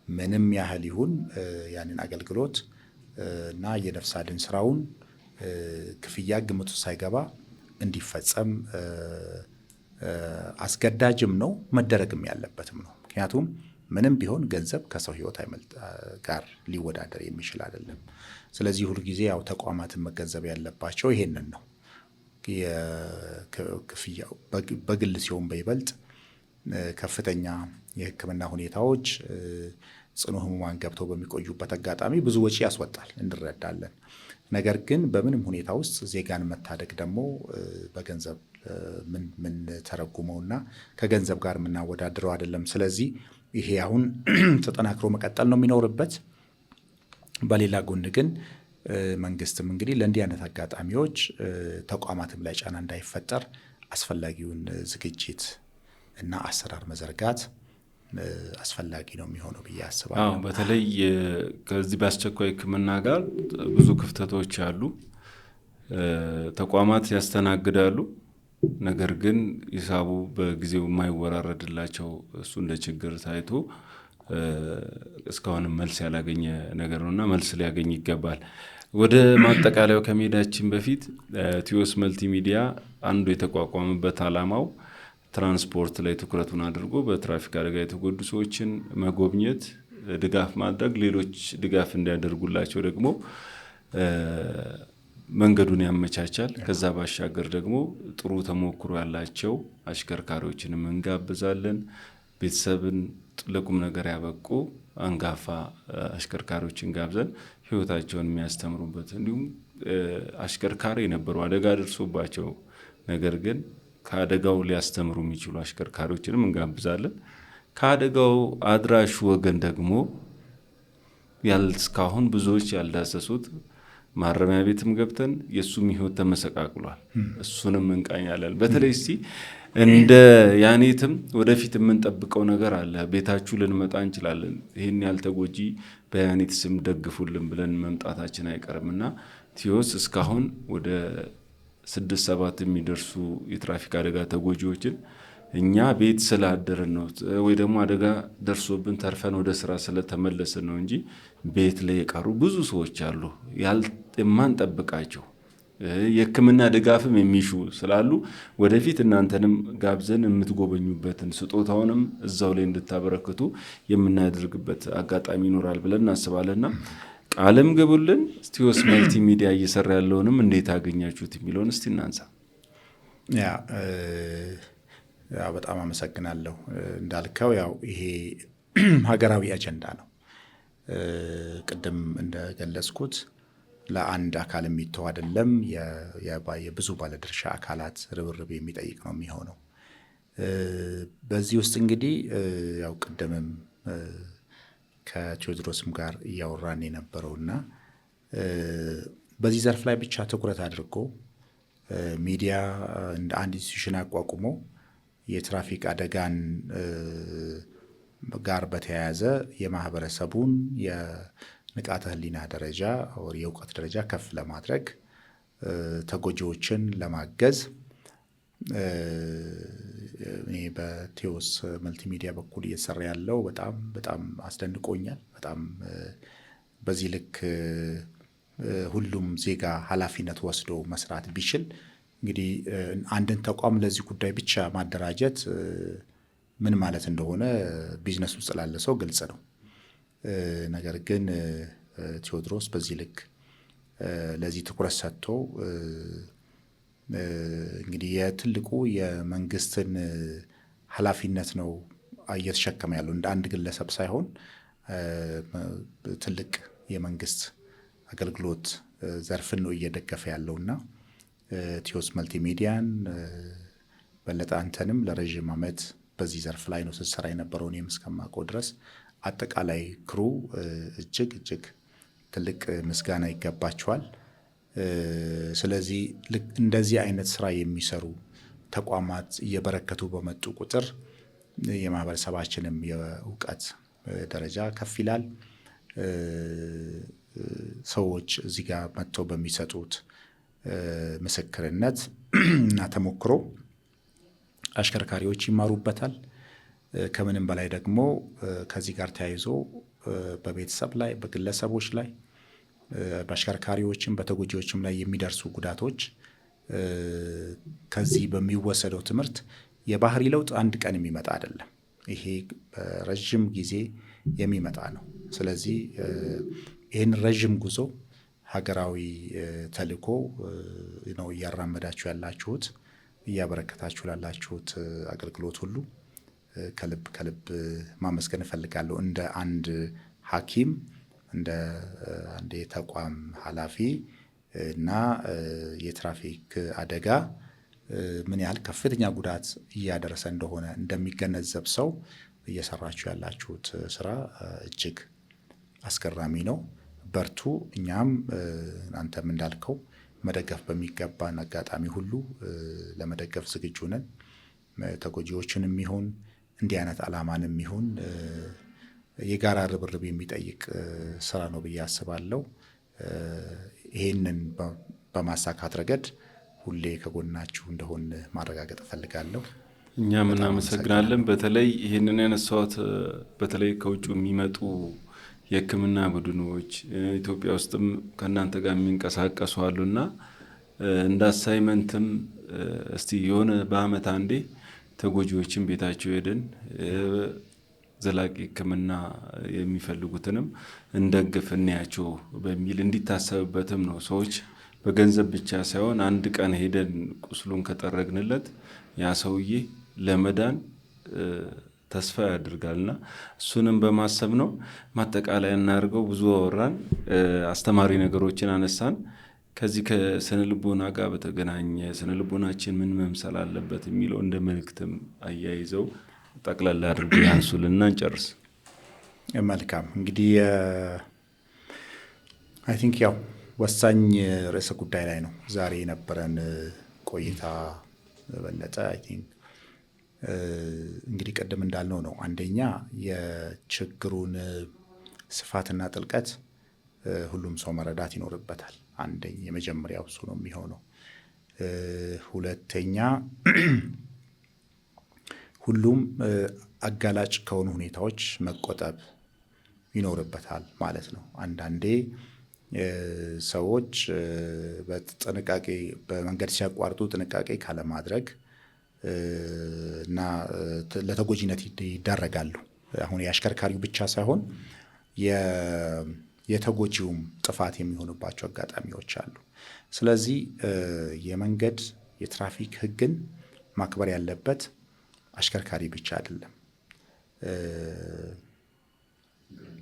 S1: ምንም ያህል ይሁን ያንን አገልግሎት እና የነፍስ አድን ስራውን ክፍያ ግምቱ ሳይገባ እንዲፈጸም አስገዳጅም ነው፣ መደረግም ያለበትም ነው። ምክንያቱም ምንም ቢሆን ገንዘብ ከሰው ሕይወት ጋር ሊወዳደር የሚችል አይደለም። ስለዚህ ሁሉ ጊዜ ያው ተቋማትን መገንዘብ ያለባቸው ይሄንን ነው። ክፍያው በግል ሲሆን በይበልጥ ከፍተኛ የሕክምና ሁኔታዎች ጽኑ ህሙማን ገብተው በሚቆዩበት አጋጣሚ ብዙ ወጪ ያስወጣል፣ እንረዳለን። ነገር ግን በምንም ሁኔታ ውስጥ ዜጋን መታደግ ደግሞ በገንዘብ ምን ተረጉመውና ከገንዘብ ጋር የምናወዳድረው አይደለም። ስለዚህ ይሄ አሁን ተጠናክሮ መቀጠል ነው የሚኖርበት። በሌላ ጎን ግን መንግስትም እንግዲህ ለእንዲህ አይነት አጋጣሚዎች ተቋማትም ላይ ጫና እንዳይፈጠር አስፈላጊውን ዝግጅት እና አሰራር መዘርጋት አስፈላጊ ነው የሚሆነው ብዬ አስባለሁ።
S2: በተለይ ከዚህ በአስቸኳይ ሕክምና ጋር ብዙ ክፍተቶች አሉ። ተቋማት ያስተናግዳሉ፣ ነገር ግን ሂሳቡ በጊዜው የማይወራረድላቸው እሱ እንደ ችግር ታይቶ እስካሁንም መልስ ያላገኘ ነገር ነውና መልስ ሊያገኝ ይገባል። ወደ ማጠቃለያው ከመሄዳችን በፊት ቲዮስ መልቲሚዲያ አንዱ የተቋቋመበት ዓላማው ትራንስፖርት ላይ ትኩረቱን አድርጎ በትራፊክ አደጋ የተጎዱ ሰዎችን መጎብኘት፣ ድጋፍ ማድረግ፣ ሌሎች ድጋፍ እንዲያደርጉላቸው ደግሞ መንገዱን ያመቻቻል። ከዛ ባሻገር ደግሞ ጥሩ ተሞክሮ ያላቸው አሽከርካሪዎችንም እንጋብዛለን። ቤተሰብን ለቁም ነገር ያበቁ አንጋፋ አሽከርካሪዎችን ጋብዘን ህይወታቸውን የሚያስተምሩበት እንዲሁም አሽከርካሪ የነበሩ አደጋ ደርሶባቸው ነገር ግን ከአደጋው ሊያስተምሩ የሚችሉ አሽከርካሪዎችንም እንጋብዛለን። ከአደጋው አድራሹ ወገን ደግሞ እስካሁን ብዙዎች ያልዳሰሱት ማረሚያ ቤትም ገብተን የእሱም ህይወት ተመሰቃቅሏል። እሱንም እንቃኛለን። በተለይ እስቲ እንደ ያኔትም ወደፊት የምንጠብቀው ነገር አለ። ቤታችሁ ልንመጣ እንችላለን፣ ይህን ያልተጎጂ በያኔት ስም ደግፉልን ብለን መምጣታችን አይቀርምና ቲዮስ እስካሁን ወደ 6-7 የሚደርሱ የትራፊክ አደጋ ተጎጂዎችን እኛ ቤት ስላደረን ነው ወይ ደግሞ አደጋ ደርሶብን ተርፈን ወደ ስራ ስለተመለስን ነው እንጂ ቤት ላይ የቀሩ ብዙ ሰዎች አሉ የማንጠብቃቸው የሕክምና ድጋፍም የሚሹ ስላሉ ወደፊት እናንተንም ጋብዘን የምትጎበኙበትን ስጦታውንም እዛው ላይ እንድታበረክቱ የምናደርግበት አጋጣሚ ይኖራል ብለን እናስባለንና ቃልም ግቡልን። ቲዮስ መልቲሚዲያ እየሰራ ያለውንም እንዴት አገኛችሁት የሚለውን እስቲ እናንሳ።
S1: በጣም አመሰግናለሁ። እንዳልከው ያው ይሄ ሀገራዊ አጀንዳ ነው። ቅድም እንደገለጽኩት ለአንድ አካል የሚተው አይደለም። የብዙ ባለድርሻ አካላት ርብርብ የሚጠይቅ ነው የሚሆነው። በዚህ ውስጥ እንግዲህ ያው ቅድምም ከቴዎድሮስም ጋር እያወራን የነበረውና በዚህ ዘርፍ ላይ ብቻ ትኩረት አድርጎ ሚዲያ እንደ አንድ ኢንስቲትዩሽን አቋቁሞ የትራፊክ አደጋን ጋር በተያያዘ የማህበረሰቡን የንቃተ ህሊና ደረጃ የእውቀት ደረጃ ከፍ ለማድረግ ተጎጂዎችን ለማገዝ እኔ በቲዮስ መልቲሚዲያ በኩል እየሰራ ያለው በጣም አስደንቆኛል። በጣም በዚህ ልክ ሁሉም ዜጋ ኃላፊነት ወስዶ መስራት ቢችል እንግዲህ አንድን ተቋም ለዚህ ጉዳይ ብቻ ማደራጀት ምን ማለት እንደሆነ ቢዝነስ ውስጥ ላለ ሰው ግልጽ ነው። ነገር ግን ቴዎድሮስ በዚህ ልክ ለዚህ ትኩረት ሰጥቶ እንግዲህ የትልቁ የመንግስትን ኃላፊነት ነው እየተሸከመ ያለው እንደ አንድ ግለሰብ ሳይሆን ትልቅ የመንግስት አገልግሎት ዘርፍን ነው እየደገፈ ያለውና ቲዮስ መልቲሚዲያን በለጠ አንተንም ለረጅም ዓመት በዚህ ዘርፍ ላይ ነው ስትሰራ የነበረው እኔም እስከማውቀው ድረስ አጠቃላይ ክሩ እጅግ ትልቅ ምስጋና ይገባቸዋል። ስለዚህ እንደዚህ አይነት ስራ የሚሰሩ ተቋማት እየበረከቱ በመጡ ቁጥር የማህበረሰባችንም የእውቀት ደረጃ ከፍ ይላል። ሰዎች እዚህ ጋር መጥተው በሚሰጡት ምስክርነት እና ተሞክሮ አሽከርካሪዎች ይማሩበታል። ከምንም በላይ ደግሞ ከዚህ ጋር ተያይዞ በቤተሰብ ላይ፣ በግለሰቦች ላይ፣ በአሽከርካሪዎችም በተጎጂዎችም ላይ የሚደርሱ ጉዳቶች ከዚህ በሚወሰደው ትምህርት የባህሪ ለውጥ አንድ ቀን የሚመጣ አይደለም። ይሄ በረጅም ጊዜ የሚመጣ ነው። ስለዚህ ይህን ረዥም ጉዞ ሀገራዊ ተልዕኮ ነው እያራመዳችሁ ያላችሁት፣ እያበረከታችሁ ላላችሁት አገልግሎት ሁሉ ከልብ ማመስገን እፈልጋለሁ። እንደ አንድ ሐኪም እንደ አንድ የተቋም ኃላፊ እና የትራፊክ አደጋ ምን ያህል ከፍተኛ ጉዳት እያደረሰ እንደሆነ እንደሚገነዘብ ሰው እየሰራችሁ ያላችሁት ስራ እጅግ አስገራሚ ነው። በርቱ። እኛም አንተም እንዳልከው መደገፍ በሚገባን አጋጣሚ ሁሉ ለመደገፍ ዝግጁ ነን። ተጎጂዎችንም ይሁን እንዲህ አይነት ዓላማንም ይሁን የጋራ ርብርብ የሚጠይቅ ስራ ነው ብዬ አስባለሁ። ይሄንን በማሳካት ረገድ ሁሌ ከጎናችሁ እንደሆን ማረጋገጥ እፈልጋለሁ።
S2: እኛም እናመሰግናለን። በተለይ ይህንን ያነሳሁት በተለይ ከውጭ የሚመጡ የሕክምና ቡድኖች ኢትዮጵያ ውስጥም ከእናንተ ጋር የሚንቀሳቀሱ አሉና እንደ አሳይመንትም እስቲ የሆነ በአመት አንዴ ተጎጂዎችን ቤታቸው ሄደን ዘላቂ ሕክምና የሚፈልጉትንም እንደግፍ እንያቸው በሚል እንዲታሰብበትም ነው። ሰዎች በገንዘብ ብቻ ሳይሆን አንድ ቀን ሄደን ቁስሉን ከጠረግንለት ያ ሰውዬ ለመዳን ተስፋ ያደርጋልና እሱንም በማሰብ ነው። ማጠቃለያ እናድርገው። ብዙ አወራን፣ አስተማሪ ነገሮችን አነሳን። ከዚህ ከስነ ልቦና ጋር በተገናኘ ስነ ልቦናችን ምን መምሰል አለበት የሚለው እንደ መልእክትም አያይዘው ጠቅላላ አድርገው ያንሱልና እንጨርስ።
S1: መልካም። እንግዲህ አይ ቲንክ ያው ወሳኝ ርዕሰ ጉዳይ ላይ ነው ዛሬ የነበረን ቆይታ በለጠ። አይ ቲንክ እንግዲህ ቅድም እንዳልነው ነው። አንደኛ የችግሩን ስፋትና ጥልቀት ሁሉም ሰው መረዳት ይኖርበታል። የመጀመሪያው እሱ ነው የሚሆነው። ሁለተኛ ሁሉም አጋላጭ ከሆኑ ሁኔታዎች መቆጠብ ይኖርበታል ማለት ነው። አንዳንዴ ሰዎች በጥንቃቄ በመንገድ ሲያቋርጡ ጥንቃቄ ካለማድረግ እና ለተጎጂነት ይዳረጋሉ። አሁን የአሽከርካሪው ብቻ ሳይሆን የተጎጂውም ጥፋት የሚሆንባቸው አጋጣሚዎች አሉ። ስለዚህ የመንገድ የትራፊክ ሕግን ማክበር ያለበት አሽከርካሪ ብቻ አይደለም፣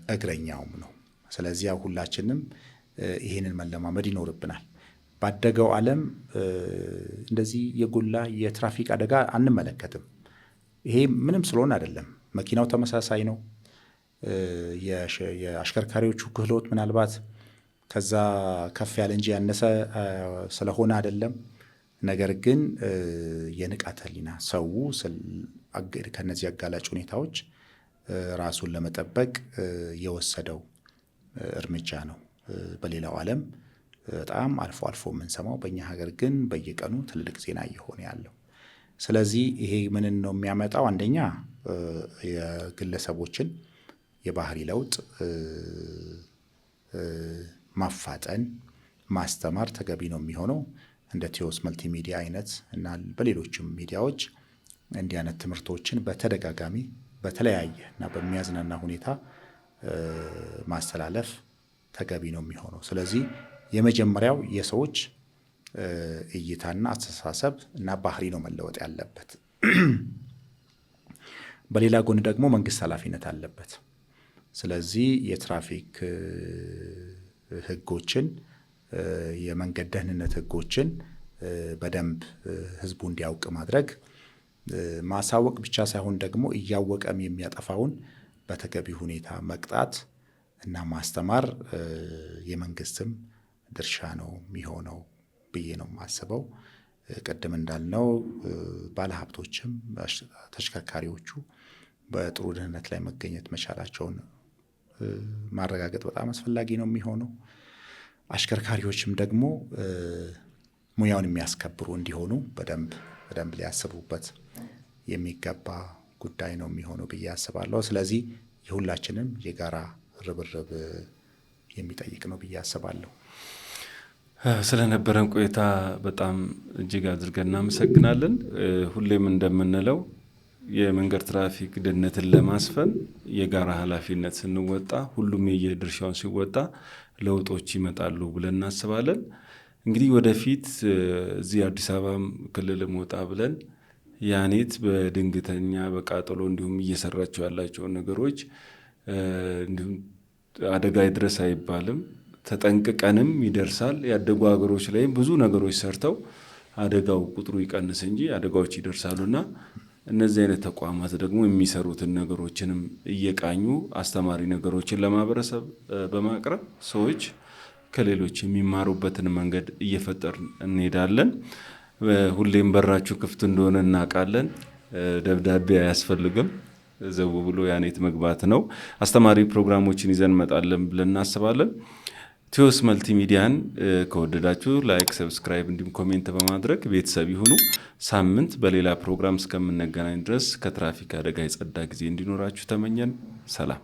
S1: እግረኛውም ነው። ስለዚህ ያው ሁላችንም ይሄንን መለማመድ ይኖርብናል። ባደገው ዓለም እንደዚህ የጎላ የትራፊክ አደጋ አንመለከትም። ይሄ ምንም ስለሆነ አይደለም። መኪናው ተመሳሳይ ነው። የአሽከርካሪዎቹ ክህሎት ምናልባት ከዛ ከፍ ያለ እንጂ ያነሰ ስለሆነ አይደለም። ነገር ግን የንቃተ ህሊና ሰው ከነዚህ አጋላጭ ሁኔታዎች ራሱን ለመጠበቅ የወሰደው እርምጃ ነው። በሌላው ዓለም በጣም አልፎ አልፎ የምንሰማው፣ በእኛ ሀገር ግን በየቀኑ ትልቅ ዜና እየሆነ ያለው። ስለዚህ ይሄ ምንን ነው የሚያመጣው? አንደኛ የግለሰቦችን የባህሪ ለውጥ ማፋጠን፣ ማስተማር ተገቢ ነው የሚሆነው። እንደ ቲዮስ መልቲሚዲያ አይነት እና በሌሎችም ሚዲያዎች እንዲህ አይነት ትምህርቶችን በተደጋጋሚ በተለያየ እና በሚያዝናና ሁኔታ ማስተላለፍ ተገቢ ነው የሚሆነው። ስለዚህ የመጀመሪያው የሰዎች እይታና አስተሳሰብ እና ባህሪ ነው መለወጥ ያለበት። በሌላ ጎን ደግሞ መንግስት ኃላፊነት አለበት። ስለዚህ የትራፊክ ህጎችን፣ የመንገድ ደህንነት ህጎችን በደንብ ህዝቡ እንዲያውቅ ማድረግ፣ ማሳወቅ ብቻ ሳይሆን ደግሞ እያወቀም የሚያጠፋውን በተገቢ ሁኔታ መቅጣት እና ማስተማር የመንግስትም ድርሻ ነው የሚሆነው ብዬ ነው የማስበው። ቅድም እንዳልነው ባለሀብቶችም ተሽከርካሪዎቹ በጥሩ ደህንነት ላይ መገኘት መቻላቸውን ማረጋገጥ በጣም አስፈላጊ ነው የሚሆነው። አሽከርካሪዎችም ደግሞ ሙያውን የሚያስከብሩ እንዲሆኑ በደንብ ሊያስቡበት የሚገባ ጉዳይ ነው የሚሆነው ብዬ አስባለሁ። ስለዚህ የሁላችንም የጋራ ርብርብ የሚጠይቅ ነው ብዬ አስባለሁ።
S2: ስለነበረን ቆይታ በጣም እጅግ አድርገን እናመሰግናለን። ሁሌም እንደምንለው የመንገድ ትራፊክ ደህንነትን ለማስፈን የጋራ ኃላፊነት ስንወጣ፣ ሁሉም የየድርሻውን ሲወጣ ለውጦች ይመጣሉ ብለን እናስባለን። እንግዲህ ወደፊት እዚህ አዲስ አበባም ክልልም ወጣ ብለን ያኔት በድንገተኛ በቃጠሎ እንዲሁም እየሰራቸው ያላቸውን ነገሮች እንዲሁም አደጋ ይድረስ አይባልም፣ ተጠንቅቀንም ይደርሳል። ያደጉ ሀገሮች ላይም ብዙ ነገሮች ሰርተው አደጋው ቁጥሩ ይቀንስ እንጂ አደጋዎች ይደርሳሉና እነዚህ አይነት ተቋማት ደግሞ የሚሰሩትን ነገሮችንም እየቃኙ አስተማሪ ነገሮችን ለማህበረሰብ በማቅረብ ሰዎች ከሌሎች የሚማሩበትን መንገድ እየፈጠርን እንሄዳለን። ሁሌም በራችሁ ክፍት እንደሆነ እናውቃለን። ደብዳቤ አያስፈልግም። ዘው ብሎ ያኔት መግባት ነው። አስተማሪ ፕሮግራሞችን ይዘን እንመጣለን ብለን እናስባለን። ቲዮስ መልቲሚዲያን ከወደዳችሁ ላይክ፣ ሰብስክራይብ እንዲሁም ኮሜንት በማድረግ ቤተሰብ ይሁኑ። ሳምንት በሌላ ፕሮግራም እስከምንገናኝ ድረስ ከትራፊክ አደጋ የጸዳ ጊዜ እንዲኖራችሁ ተመኘን። ሰላም።